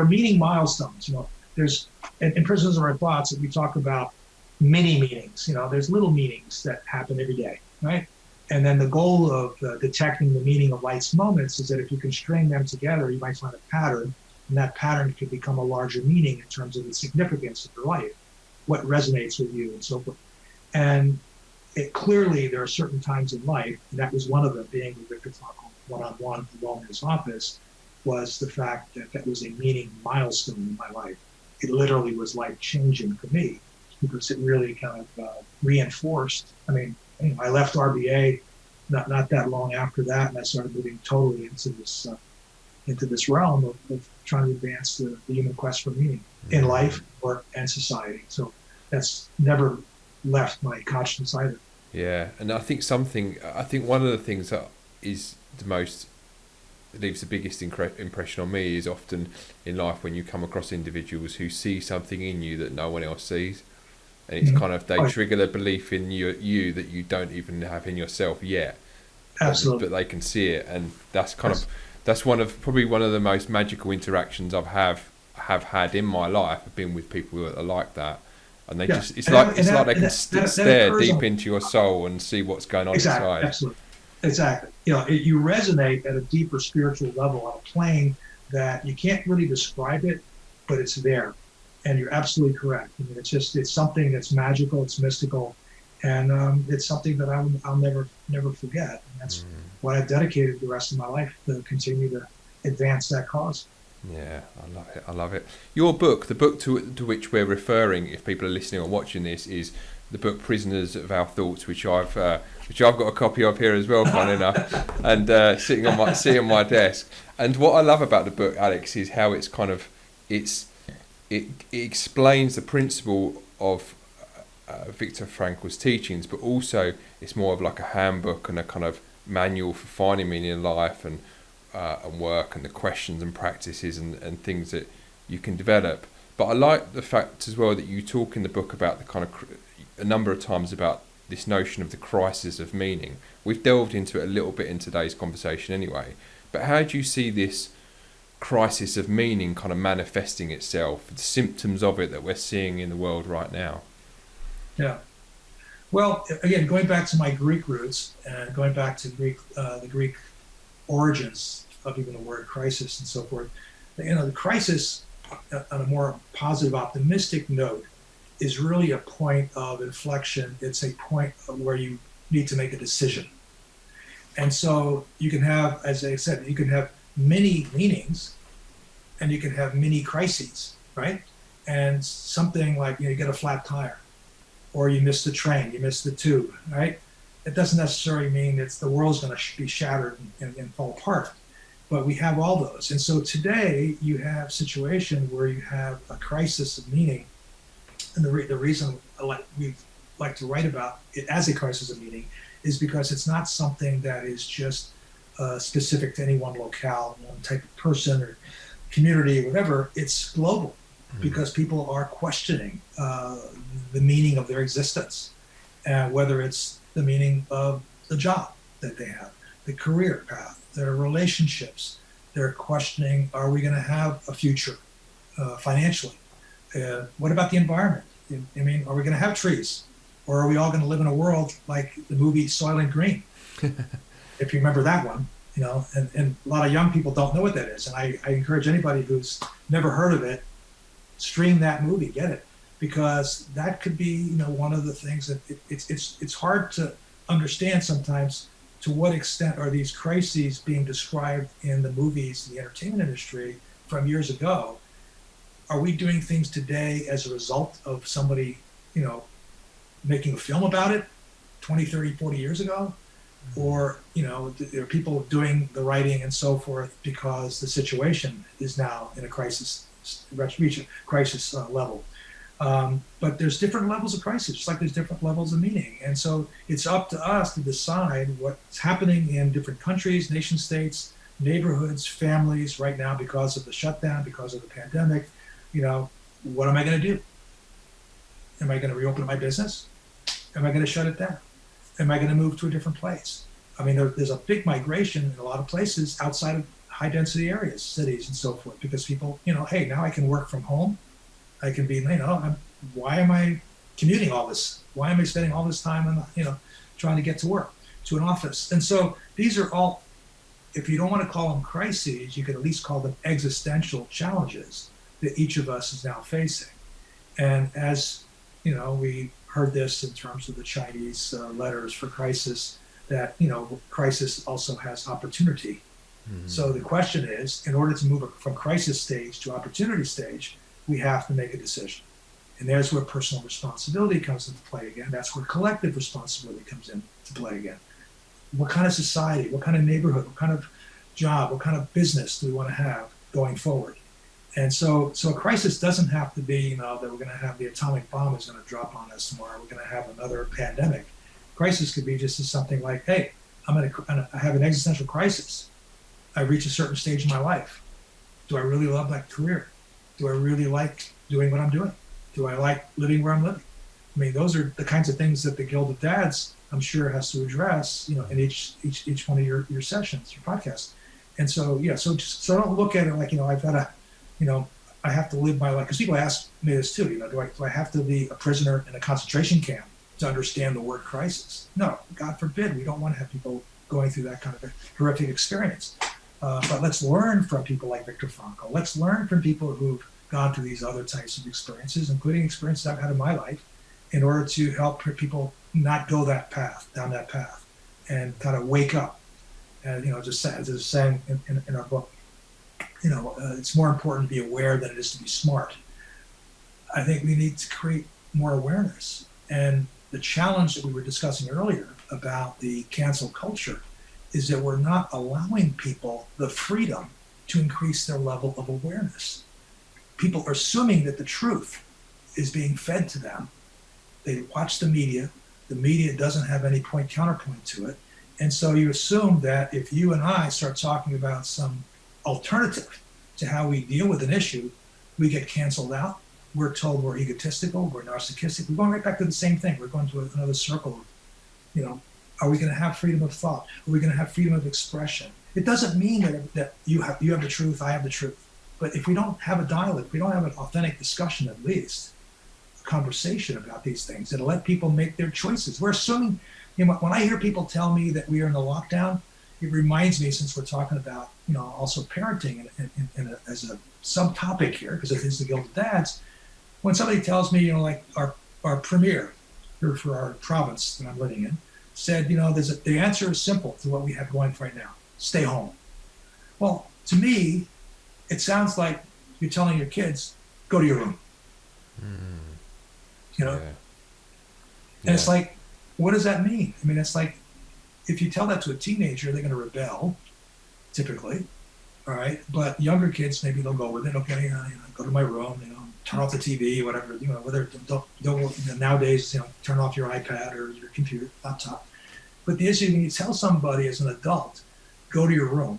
are meeting milestones. There's in Prisoners of Our Thoughts, we talk about mini meetings. There's little meetings that happen every day, right? And then the goal of detecting the meaning of life's moments is that if you can string them together, you might find a pattern, and that pattern could become a larger meaning in terms of the significance of your life, what resonates with you, and so forth. And clearly, there are certain times in life, and that was one of them, being with Viktor Frankl one-on-one alone in his office, was the fact that was a meaning milestone in my life. It literally was life-changing for me, because it really kind of reinforced. I mean, I left RBA not that long after that, and I started moving totally into this realm of trying to advance the human quest for meaning in life, work, and society. So that's never left my conscience either. Yeah, and I think one of the things that is leaves the biggest impression on me is often in life when you come across individuals who see something in you that no one else sees, and it's kind of they trigger a belief in you that you don't even have in yourself yet. Absolutely. But they can see it, and that's one of the most magical interactions have had in my life. I've been with people that are like that. And they it's like they can stare deep into your soul and see what's going on inside. Absolutely. Exactly. You resonate at a deeper spiritual level on a plane that you can't really describe it, but it's there. And you're absolutely correct. I mean, it's something that's magical, it's mystical, and it's something that I'll never forget. And that's what I've dedicated the rest of my life to continue to advance that cause. Yeah, I love it. Your book, the book to which we're referring, if people are listening or watching this, is the book Prisoners of Our Thoughts, which I've got a copy of here as well, fun enough, and sitting on my desk. And what I love about the book, Alex, is how it's kind of it explains the principle of Viktor Frankl's teachings, but also it's more of like a handbook and a kind of manual for finding meaning in life and work, and the questions and practices and things that you can develop. But I like the fact as well that you talk in the book about the kind of a number of times about this notion of the crisis of meaning. We've delved into it a little bit in today's conversation anyway, but how do you see this crisis of meaning kind of manifesting itself, the symptoms of it that we're seeing in the world right now? Yeah. Well, again, going back to my Greek roots and going back to the Greek origins of even the word crisis and so forth, the crisis, on a more positive, optimistic note, is really a point of inflection. It's a point where you need to make a decision. And so you can have, as I said, you can have many meanings and you can have mini crises, right? And something like, you get a flat tire, or you miss the train, you miss the tube, right? It doesn't necessarily mean it's the world's going to be shattered and fall apart, but we have all those. And so today you have a situation where you have a crisis of meaning, and the reason we like to write about it as a crisis of meaning is because it's not something that is just specific to any one locale, one type of person or community or whatever. It's global, because people are questioning the meaning of their existence, whether it's the meaning of the job that they have, the career path, their relationships. They're questioning, are we going to have a future financially? What about the environment? I mean, are we going to have trees? Or are we all going to live in a world like the movie Soylent Green? If you remember that one, and a lot of young people don't know what that is. And I encourage anybody who's never heard of it, stream that movie, get it, because that could be, one of the things that it's hard to understand sometimes to what extent are these crises being described in the movies, the entertainment industry from years ago. Are we doing things today as a result of somebody, making a film about it 20, 30, 40 years ago? Or, there are people doing the writing and so forth because the situation is now in a crisis level. But there's different levels of crisis, just like there's different levels of meaning. And so it's up to us to decide what's happening in different countries, nation states, neighborhoods, families right now because of the shutdown, because of the pandemic. What am I going to do? Am I going to reopen my business? Am I going to shut it down? Am I going to move to a different place? I mean, there's a big migration in a lot of places outside of high density areas, cities and so forth, because people, hey, now I can work from home. I can be, why am I commuting all this? Why am I spending all this time on, trying to get to work, to an office? And so these are all, if you don't want to call them crises, you could at least call them existential challenges that each of us is now facing. And as, we heard this in terms of the Chinese letters for crisis, that, crisis also has opportunity. Mm-hmm. So the question is, in order to move from crisis stage to opportunity stage, we have to make a decision. And there's where personal responsibility comes into play again. That's where collective responsibility comes into play again. What kind of society, what kind of neighborhood, what kind of job, what kind of business do we want to have going forward? And so a crisis doesn't have to be, that we're going to have the atomic bomb is going to drop on us tomorrow. We're going to have another pandemic. Crisis could be just as something like, hey, I have an existential crisis. I reach a certain stage in my life. Do I really love that career? Do I really like doing what I'm doing? Do I like living where I'm living? I mean, those are the kinds of things that the Guild of Dads, I'm sure, has to address, in each one of your sessions, your podcasts. And so, so don't look at it like, I've got to, I have to live my life. Because people ask me this too, do I have to be a prisoner in a concentration camp to understand the word crisis? No, God forbid. We don't want to have people going through that kind of a horrific experience. But let's learn from people like Viktor Frankl. Let's learn from people who've gone through these other types of experiences, including experiences I've had in my life, in order to help people not go down that path, and kind of wake up. And, just as saying in our book, it's more important to be aware than it is to be smart. I think we need to create more awareness. And the challenge that we were discussing earlier about the cancel culture is that we're not allowing people the freedom to increase their level of awareness. People are assuming that the truth is being fed to them. They watch the media doesn't have any counterpoint to it. And so you assume that if you and I start talking about some alternative to how we deal with an issue, we get canceled out. We're told we're egotistical, we're narcissistic. We're going right back to the same thing. We're going to another circle Are we going to have freedom of thought? Are we going to have freedom of expression? It doesn't mean that you have the truth, I have the truth. But if we don't have a dialogue, if we don't have an authentic discussion, at least a conversation about these things, that'll let people make their choices. We're assuming, when I hear people tell me that we are in a lockdown, it reminds me, since we're talking about, also parenting as a subtopic here, because it is the guilt of dads. When somebody tells me, like our premier here for our province that I'm living in, said, the answer is simple to what we have going right now: stay home. Well, to me, it sounds like you're telling your kids, go to your room. Yeah. And it's like, what does that mean? I mean, it's like, if you tell that to a teenager, they're going to rebel, typically. All right. But younger kids, maybe they'll go with it. Okay, go to my room, turn off the TV, whatever, whether don't nowadays, turn off your iPad or your computer, laptop. But the issue, when you tell somebody as an adult, go to your room,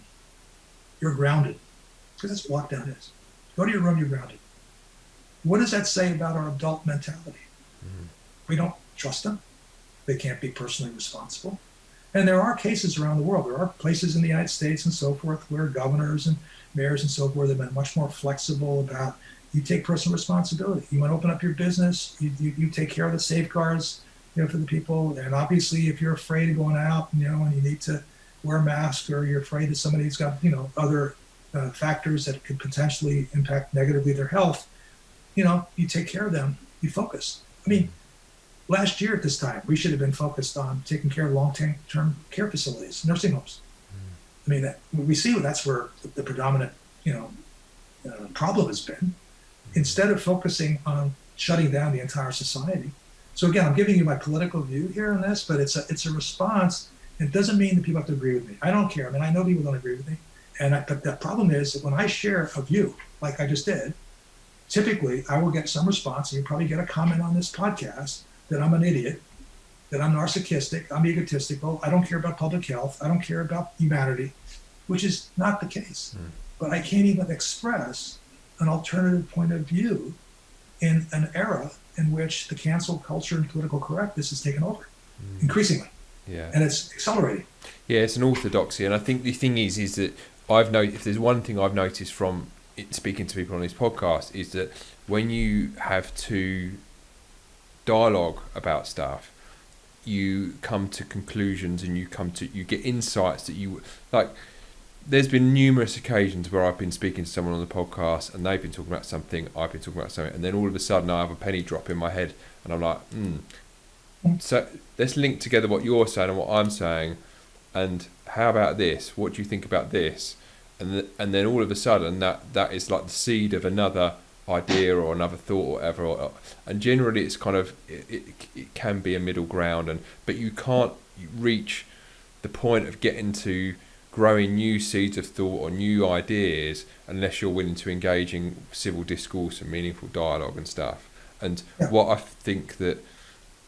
you're grounded. Because that's what lockdown is. Go to your room, you're grounded. What does that say about our adult mentality? We don't trust them. They can't be personally responsible. And there are cases around the world. There are places in the United States and so forth where governors and mayors and so forth have been much more flexible about, you take personal responsibility. You want to open up your business, you take care of the safeguards, for the people. And obviously, if you're afraid of going out, and you need to wear a mask, or you're afraid that somebody's got, other factors that could potentially impact negatively their health, you take care of them, you focus. I mean, last year at this time, we should have been focused on taking care of long-term care facilities, nursing homes. I mean, we see that's where the predominant, problem has been, instead of focusing on shutting down the entire society. So again, I'm giving you my political view here on this, but it's a response. It doesn't mean that people have to agree with me. I don't care. I mean, I know people don't agree with me. But the problem is that when I share a view, like I just did, typically I will get some response, and you probably get a comment on this podcast that I'm an idiot, that I'm narcissistic, I'm egotistical, I don't care about public health, I don't care about humanity, which is not the case. But I can't even express an alternative point of view in an era in which the cancel culture and political correctness has taken over, increasingly. Yeah. And it's accelerating. Yeah, it's an orthodoxy. And I think the thing is that if there's one thing I've noticed from speaking to people on this podcast, is that when you have to dialogue about stuff, you come to conclusions, and you get insights that you like. There's been numerous occasions where I've been speaking to someone on the podcast, and they've been talking about something, I've been talking about something, and then all of a sudden I have a penny drop in my head, and I'm like, So let's link together what you're saying and what I'm saying, and how about this? What do you think about this? And then all of a sudden that is like the seed of another idea or another thought or whatever. And generally it's kind of it can be a middle ground, but you can't reach the point of getting to growing new seeds of thought or new ideas unless you're willing to engage in civil discourse and meaningful dialogue and stuff. And what I think that,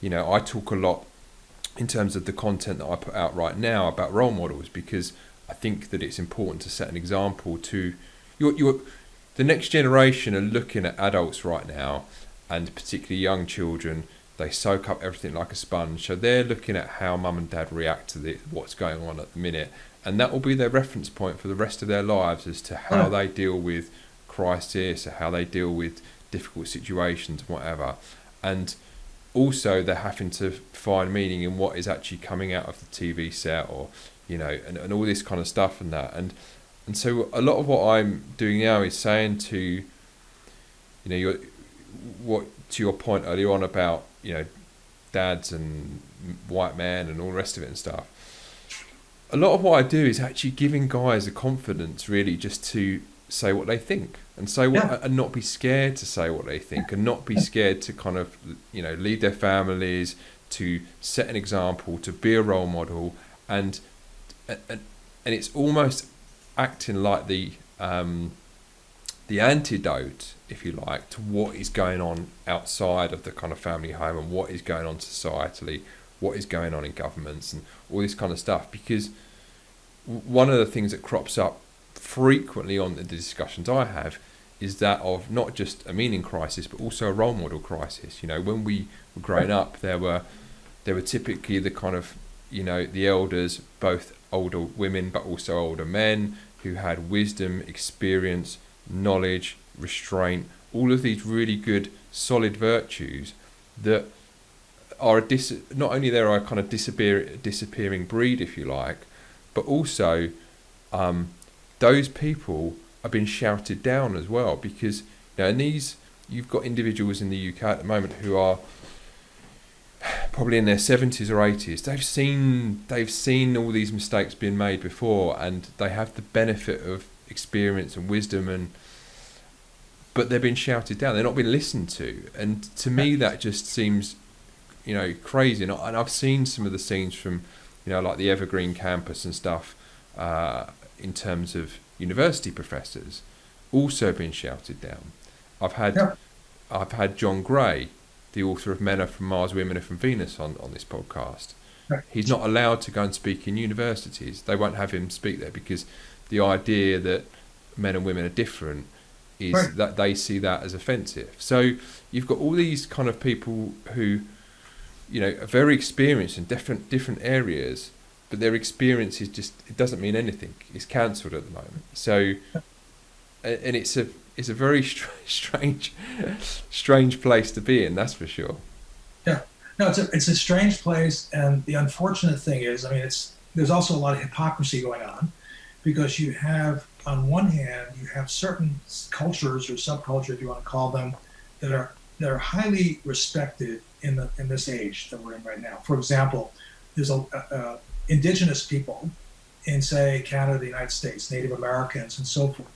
I talk a lot in terms of the content that I put out right now about role models, because I think that it's important to set an example to the next generation are looking at adults right now, and particularly young children. They soak up everything like a sponge. So they're looking at how mum and dad react to what's going on at the minute. And that will be their reference point for the rest of their lives as to how they deal with crisis, or how they deal with difficult situations, whatever. And also they're having to find meaning in what is actually coming out of the TV set, or, and all this kind of stuff and that. And so a lot of what I'm doing now is saying to, to your point earlier on about, dads and white men and all the rest of it and stuff. A lot of what I do is actually giving guys the confidence really just to say what they think, and say what, and not be scared to say what they think, and not be scared to kind of, lead their families, to set an example, to be a role model, and it's almost acting like the antidote, if you like, to what is going on outside of the kind of family home, and what is going on societally, what is going on in governments, and all this kind of stuff. Because one of the things that crops up frequently on the discussions I have is that of not just a meaning crisis, but also a role model crisis. When we were growing up, there They were typically the kind of, the elders, both older women but also older men, who had wisdom, experience, knowledge, restraint, all of these really good, solid virtues that are not only they're a kind of disappearing breed, if you like, but also those people are being shouted down as well, because and you've got individuals in the UK at the moment who are probably in their 70s or 80s. They've seen all these mistakes being made before, and they have the benefit of experience and wisdom, but they're being shouted down. They're not being listened to, and to me that just seems crazy. And I've seen some of the scenes from like the Evergreen campus and stuff, in terms of university professors also being shouted down. I've had John Gray, the author of Men Are From Mars, Women Are From Venus, on this podcast. Right. He's not allowed to go and speak in universities. They won't have him speak there because the idea that men and women are different is right. that they see that as offensive. So you've got all these kind of people who are very experienced in different areas, but their experience is it doesn't mean anything. It's cancelled at the moment. So, and it's a very strange place to be in. That's for sure. Yeah, no, it's a strange place, and the unfortunate thing is, there's also a lot of hypocrisy going on, because you have, on one hand, you have certain cultures or subcultures, if you want to call them, that are highly respected in this age that we're in right now. For example, there's indigenous people in, say, Canada, the United States, Native Americans, and so forth.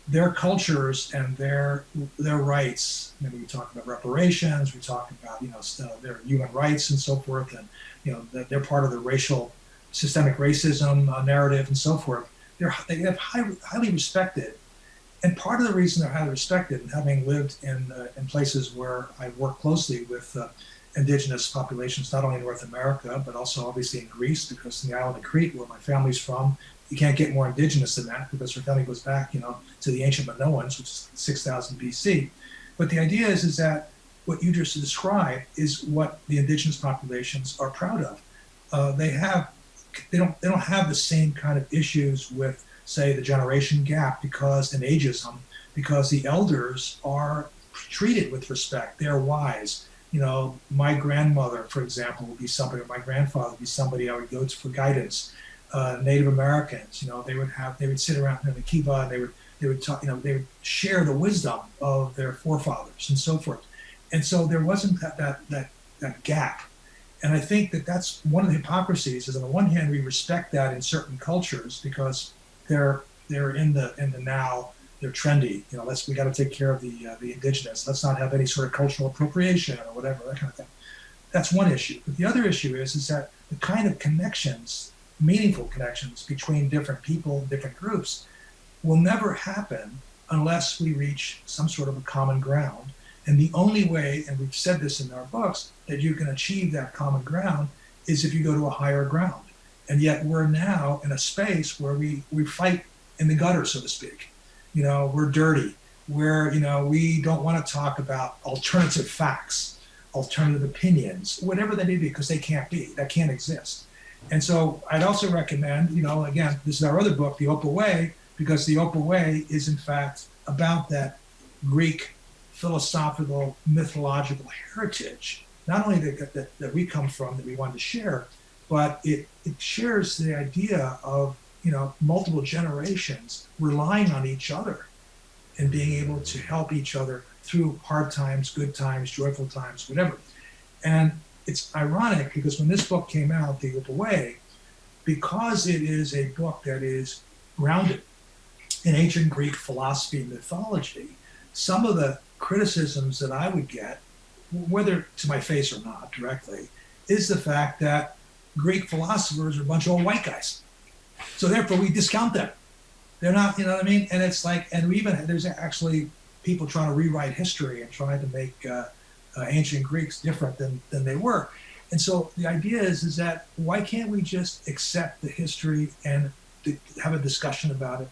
Their cultures and their rights. We talk about reparations. We talk about their human rights and so forth, and that they're part of the racial systemic racism narrative and so forth. They have highly respected, and part of the reason they're highly respected, and having lived in places where I work closely with indigenous populations, not only in North America, but also obviously in Greece, because in the island of Crete, where my family's from, you can't get more indigenous than that, because her family goes back, to the ancient Minoans, which is 6,000 BC. But the idea is that what you just described is what the indigenous populations are proud of. They don't have the same kind of issues with, say, the generation gap, because in ageism, because the elders are treated with respect. They're wise. My grandmother, for example, would be somebody, or my grandfather would be somebody I would go to for guidance. Native Americans, they would sit around in the kiva, and they would talk, they would share the wisdom of their forefathers and so forth. And so there wasn't that gap. And I think that's one of the hypocrisies, is on the one hand, we respect that in certain cultures because they're in the now, they're trendy. We got to take care of the indigenous. Let's not have any sort of cultural appropriation or whatever, that kind of thing. That's one issue. But the other issue is that the kind of connections, meaningful connections between different people, different groups, will never happen unless we reach some sort of a common ground. And the only way, and we've said this in our books, that you can achieve that common ground is if you go to a higher ground. And yet we're now in a space where we fight in the gutter, so to speak. We're dirty. We don't want to talk about alternative facts, alternative opinions, whatever they may be, because they can't be. That can't exist. And so I'd also recommend, again, this is our other book, The Opal Way, because The Opal Way is in fact about that Greek philosophical, mythological heritage, not only that we come from, that we want to share, but it shares the idea of, multiple generations relying on each other and being able to help each other through hard times, good times, joyful times, whatever. And it's ironic because when this book came out, The Opal Way, because it is a book that is grounded in ancient Greek philosophy and mythology, some of the criticisms that I would get, whether to my face or not directly, is the fact that Greek philosophers are a bunch of old white guys. So therefore we discount them. They're not, you know what I mean? And it's like, and there's actually people trying to rewrite history and trying to make ancient Greeks different than they were. And so the idea is that why can't we just accept the history and have a discussion about it,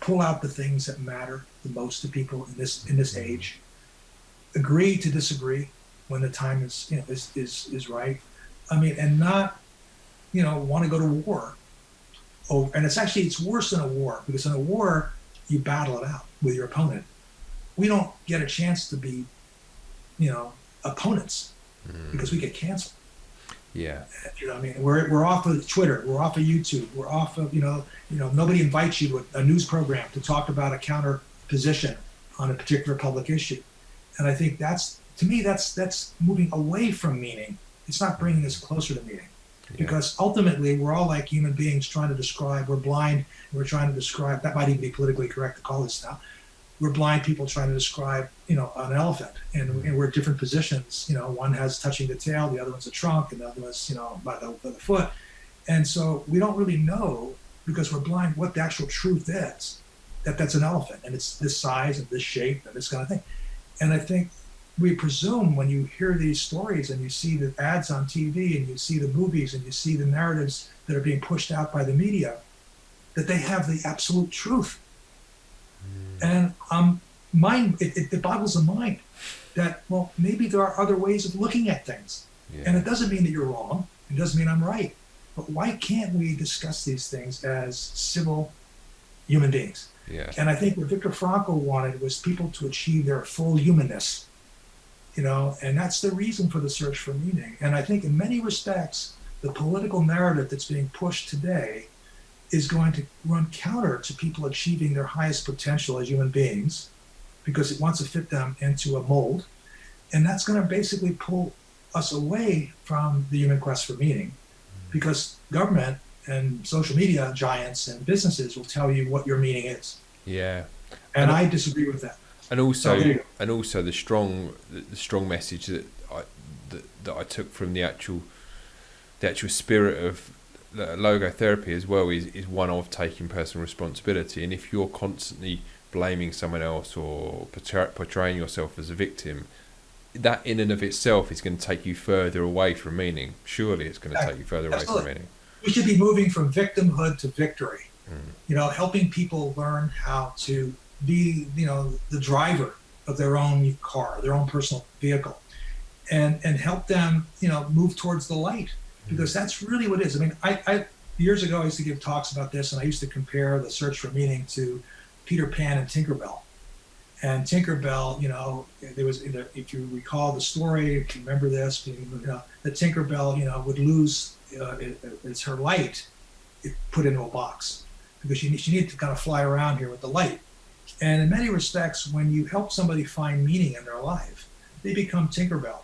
pull out the things that matter the most to people in this age, agree to disagree when the time is right, I mean, and not, want to go to war. Oh, and it's worse than a war, because in a war, you battle it out with your opponent. We don't get a chance to be, opponents, because we get canceled. Yeah. I mean, we're off of Twitter, we're off of YouTube, we're off of, nobody invites you to a news program to talk about a counter position on a particular public issue. And I think that's moving away from meaning. It's not bringing us closer to meaning. Because ultimately, we're all like human beings trying to describe, we're blind, and we're trying to describe, that might even be politically correct to call this now, we're blind people trying to describe, an elephant, and we're at different positions. One has touching the tail, the other one's the trunk, and the other one's, by the foot. And so we don't really know, because we're blind, what the actual truth is, that's an elephant, and it's this size and this shape and this kind of thing. And I think we presume, when you hear these stories and you see the ads on TV and you see the movies and you see the narratives that are being pushed out by the media, that they have the absolute truth. And it boggles the mind that, well, maybe there are other ways of looking at things. Yeah. And it doesn't mean that you're wrong. It doesn't mean I'm right. But why can't we discuss these things as civil human beings? Yeah. And I think what Viktor Frankl wanted was people to achieve their full humanness, and that's the reason for the search for meaning. And I think in many respects, the political narrative that's being pushed today is going to run counter to people achieving their highest potential as human beings, because it wants to fit them into a mold. And that's going to basically pull us away from the human quest for meaning, because government and social media giants and businesses will tell you what your meaning is. Yeah. And I disagree with that. And also the strong message that I took from the actual spirit of logotherapy as well is one of taking personal responsibility. And if you're constantly blaming someone else or portraying yourself as a victim, that in and of itself is going to take you further away from meaning. Surely it's going to take you further away from meaning. We should be moving from victimhood to victory. Helping people learn how to be, the driver of their own car, their own personal vehicle, and help them, move towards the light, because that's really what it is. I mean, I years ago, I used to give talks about this, and I used to compare the search for meaning to Peter Pan and Tinkerbell. And Tinkerbell, there was, if you recall the story, if you remember this, that Tinkerbell, would lose it's her light put into a box, because she needed to kind of fly around here with the light. And in many respects, when you help somebody find meaning in their life, they become Tinkerbell.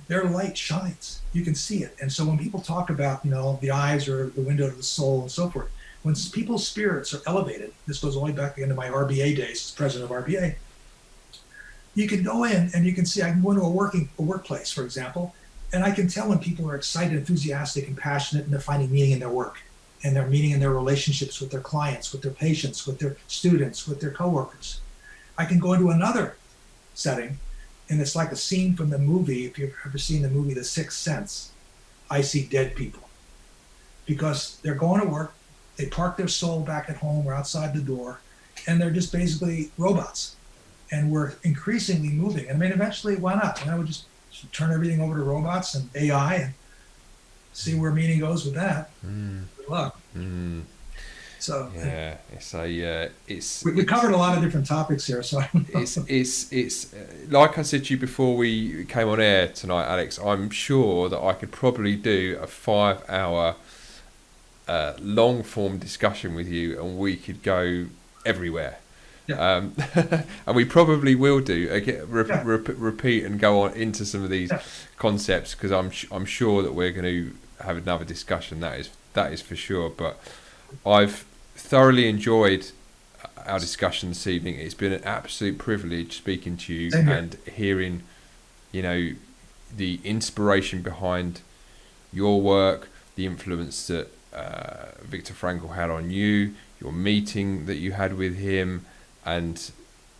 Their light shines. You can see it. And so when people talk about, the eyes are the window to the soul and so forth, when people's spirits are elevated, this goes all the way back into my RBA days as president of RBA, you can go in and you can see, I can go into a workplace, for example, and I can tell when people are excited, enthusiastic, and passionate, and they're finding meaning in their work, and they're meaning in their relationships with their clients, with their patients, with their students, with their coworkers. I can go into another setting, and it's like a scene from the movie. If you've ever seen the movie The Sixth Sense, I see dead people, because they're going to work, they park their soul back at home or outside the door, and they're just basically robots. And we're increasingly moving. And I mean, eventually, why not? I would just turn everything over to robots and AI and see where meaning goes with that. Good luck. So yeah, we covered a lot of different topics here. So it's like I said to you before we came on air tonight, Alex. I'm sure that I could probably do a 5-hour long form discussion with you, and we could go everywhere. Yeah. And we probably will do repeat and go on into some of these concepts, because I'm sure that we're going to have another discussion. That is for sure. But I've thoroughly enjoyed our discussion this evening. It's been an absolute privilege speaking to you and hearing, the inspiration behind your work, the influence that Viktor Frankl had on you, your meeting that you had with him. And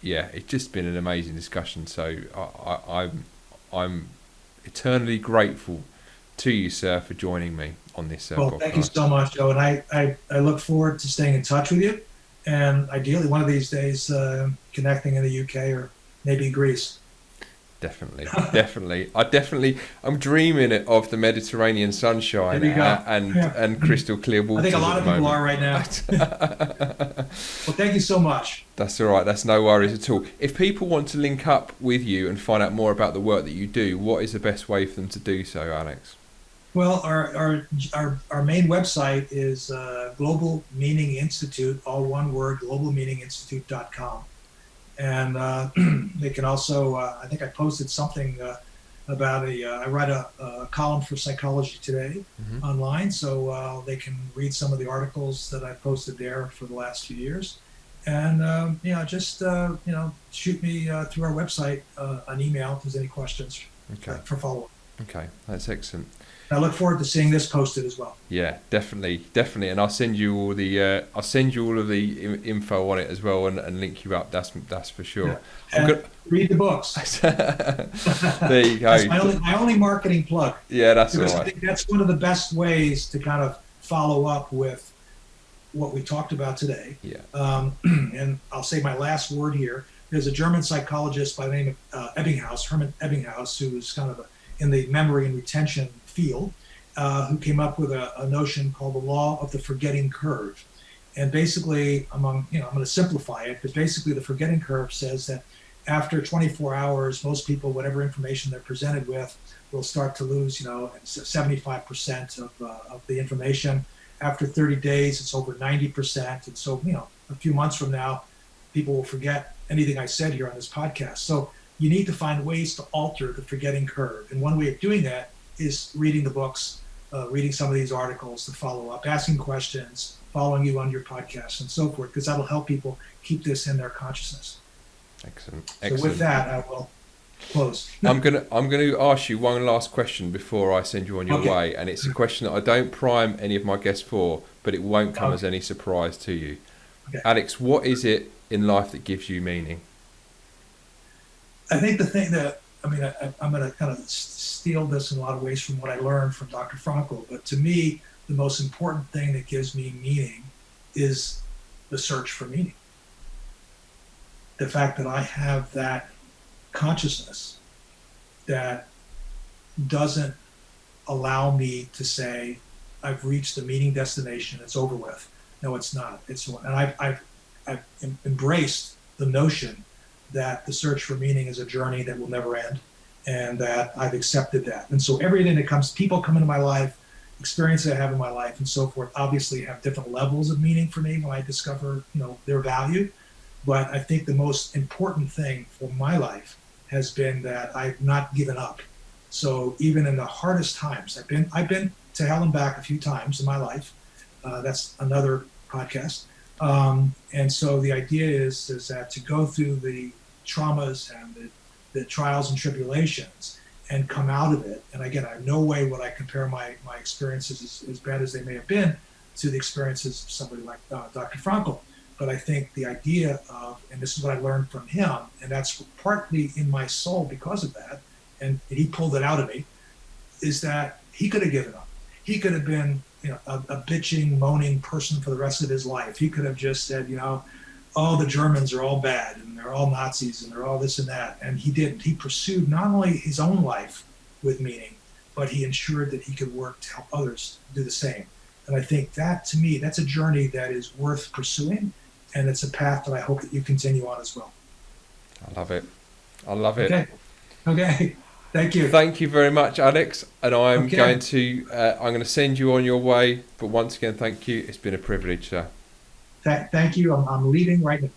yeah, it's just been an amazing discussion. So I'm eternally grateful to you, sir, for joining me on this podcast. Thank you so much, Joe. And I look forward to staying in touch with you, and ideally one of these days connecting in the UK or maybe Greece. Definitely. I'm dreaming it of the Mediterranean sunshine There you go. and crystal clear I waters. think a lot at of the people moment. are right now. Well, thank you so much. That's all right. That's no worries at all. If people want to link up with you and find out more about the work that you do, what is the best way for them to do so, Alex? Well, our main website is Global Meaning Institute, all one word, globalmeaninginstitute.com. And they can also, I think I posted something about I write a column for Psychology Today online, so they can read some of the articles that I posted there for the last few years. And, just shoot me through our website an email if there's any questions for follow-up. Okay, that's excellent. I look forward to seeing this posted as well. Yeah, definitely, and I'll send you all of the info on it as well, and link you up. That's for sure. Yeah. Read the books. There you go. That's my only marketing plug. Yeah, that's because all right. I think that's one of the best ways to kind of follow up with what we talked about today. Yeah. And I'll say my last word here. There's a German psychologist by the name of Hermann Ebbinghaus, who is kind of in the memory and retention field, who came up with a notion called the law of the forgetting curve. And basically, I'm going to simplify it, but basically the forgetting curve says that after 24 hours, most people, whatever information they're presented with, will start to lose, 75% of the information. After 30 days, it's over 90%. And so, a few months from now, people will forget anything I said here on this podcast. So you need to find ways to alter the forgetting curve. And one way of doing that is reading the books, reading some of these articles to follow up, asking questions, following you on your podcast and so forth, because that'll help people keep this in their consciousness. Excellent. So with that, I will close. I'm gonna ask you one last question before I send you on your way, and it's a question that I don't prime any of my guests for, but it won't come as any surprise to you. Okay. Alex, what is it in life that gives you meaning? I think the thing that, I'm going to kind of steal this in a lot of ways from what I learned from Dr. Frankl, but to me, the most important thing that gives me meaning is the search for meaning. The fact that I have that consciousness that doesn't allow me to say, I've reached the meaning destination, it's over with. No, it's not. And I've embraced the notion that the search for meaning is a journey that will never end, and that I've accepted that. And so everything that comes, people come into my life, experiences I have in my life and so forth, obviously have different levels of meaning for me when I discover, their value. But I think the most important thing for my life has been that I've not given up. So even in the hardest times, I've been to hell and back a few times in my life. That's another podcast. And so the idea is that to go through the traumas and the trials and tribulations and come out of it. And again, I no way would I compare my experiences, as bad as they may have been, to the experiences of somebody like Dr. Frankl. But I think the idea of, and this is what I learned from him, and that's partly in my soul because of that, and he pulled it out of me, is that he could have given up. He could have been a bitching, moaning person for the rest of his life. He could have just said, oh, the Germans are all bad and they're all Nazis and they're all this and that. And he didn't. He pursued not only his own life with meaning, but he ensured that he could work to help others do the same. And I think that, to me, that's a journey that is worth pursuing. And it's a path that I hope that you continue on as well. I love it. Okay. Thank you. Thank you very much, Alex. And I'm going to send you on your way. But once again, thank you. It's been a privilege, sir. Thank you. I'm leaving right now.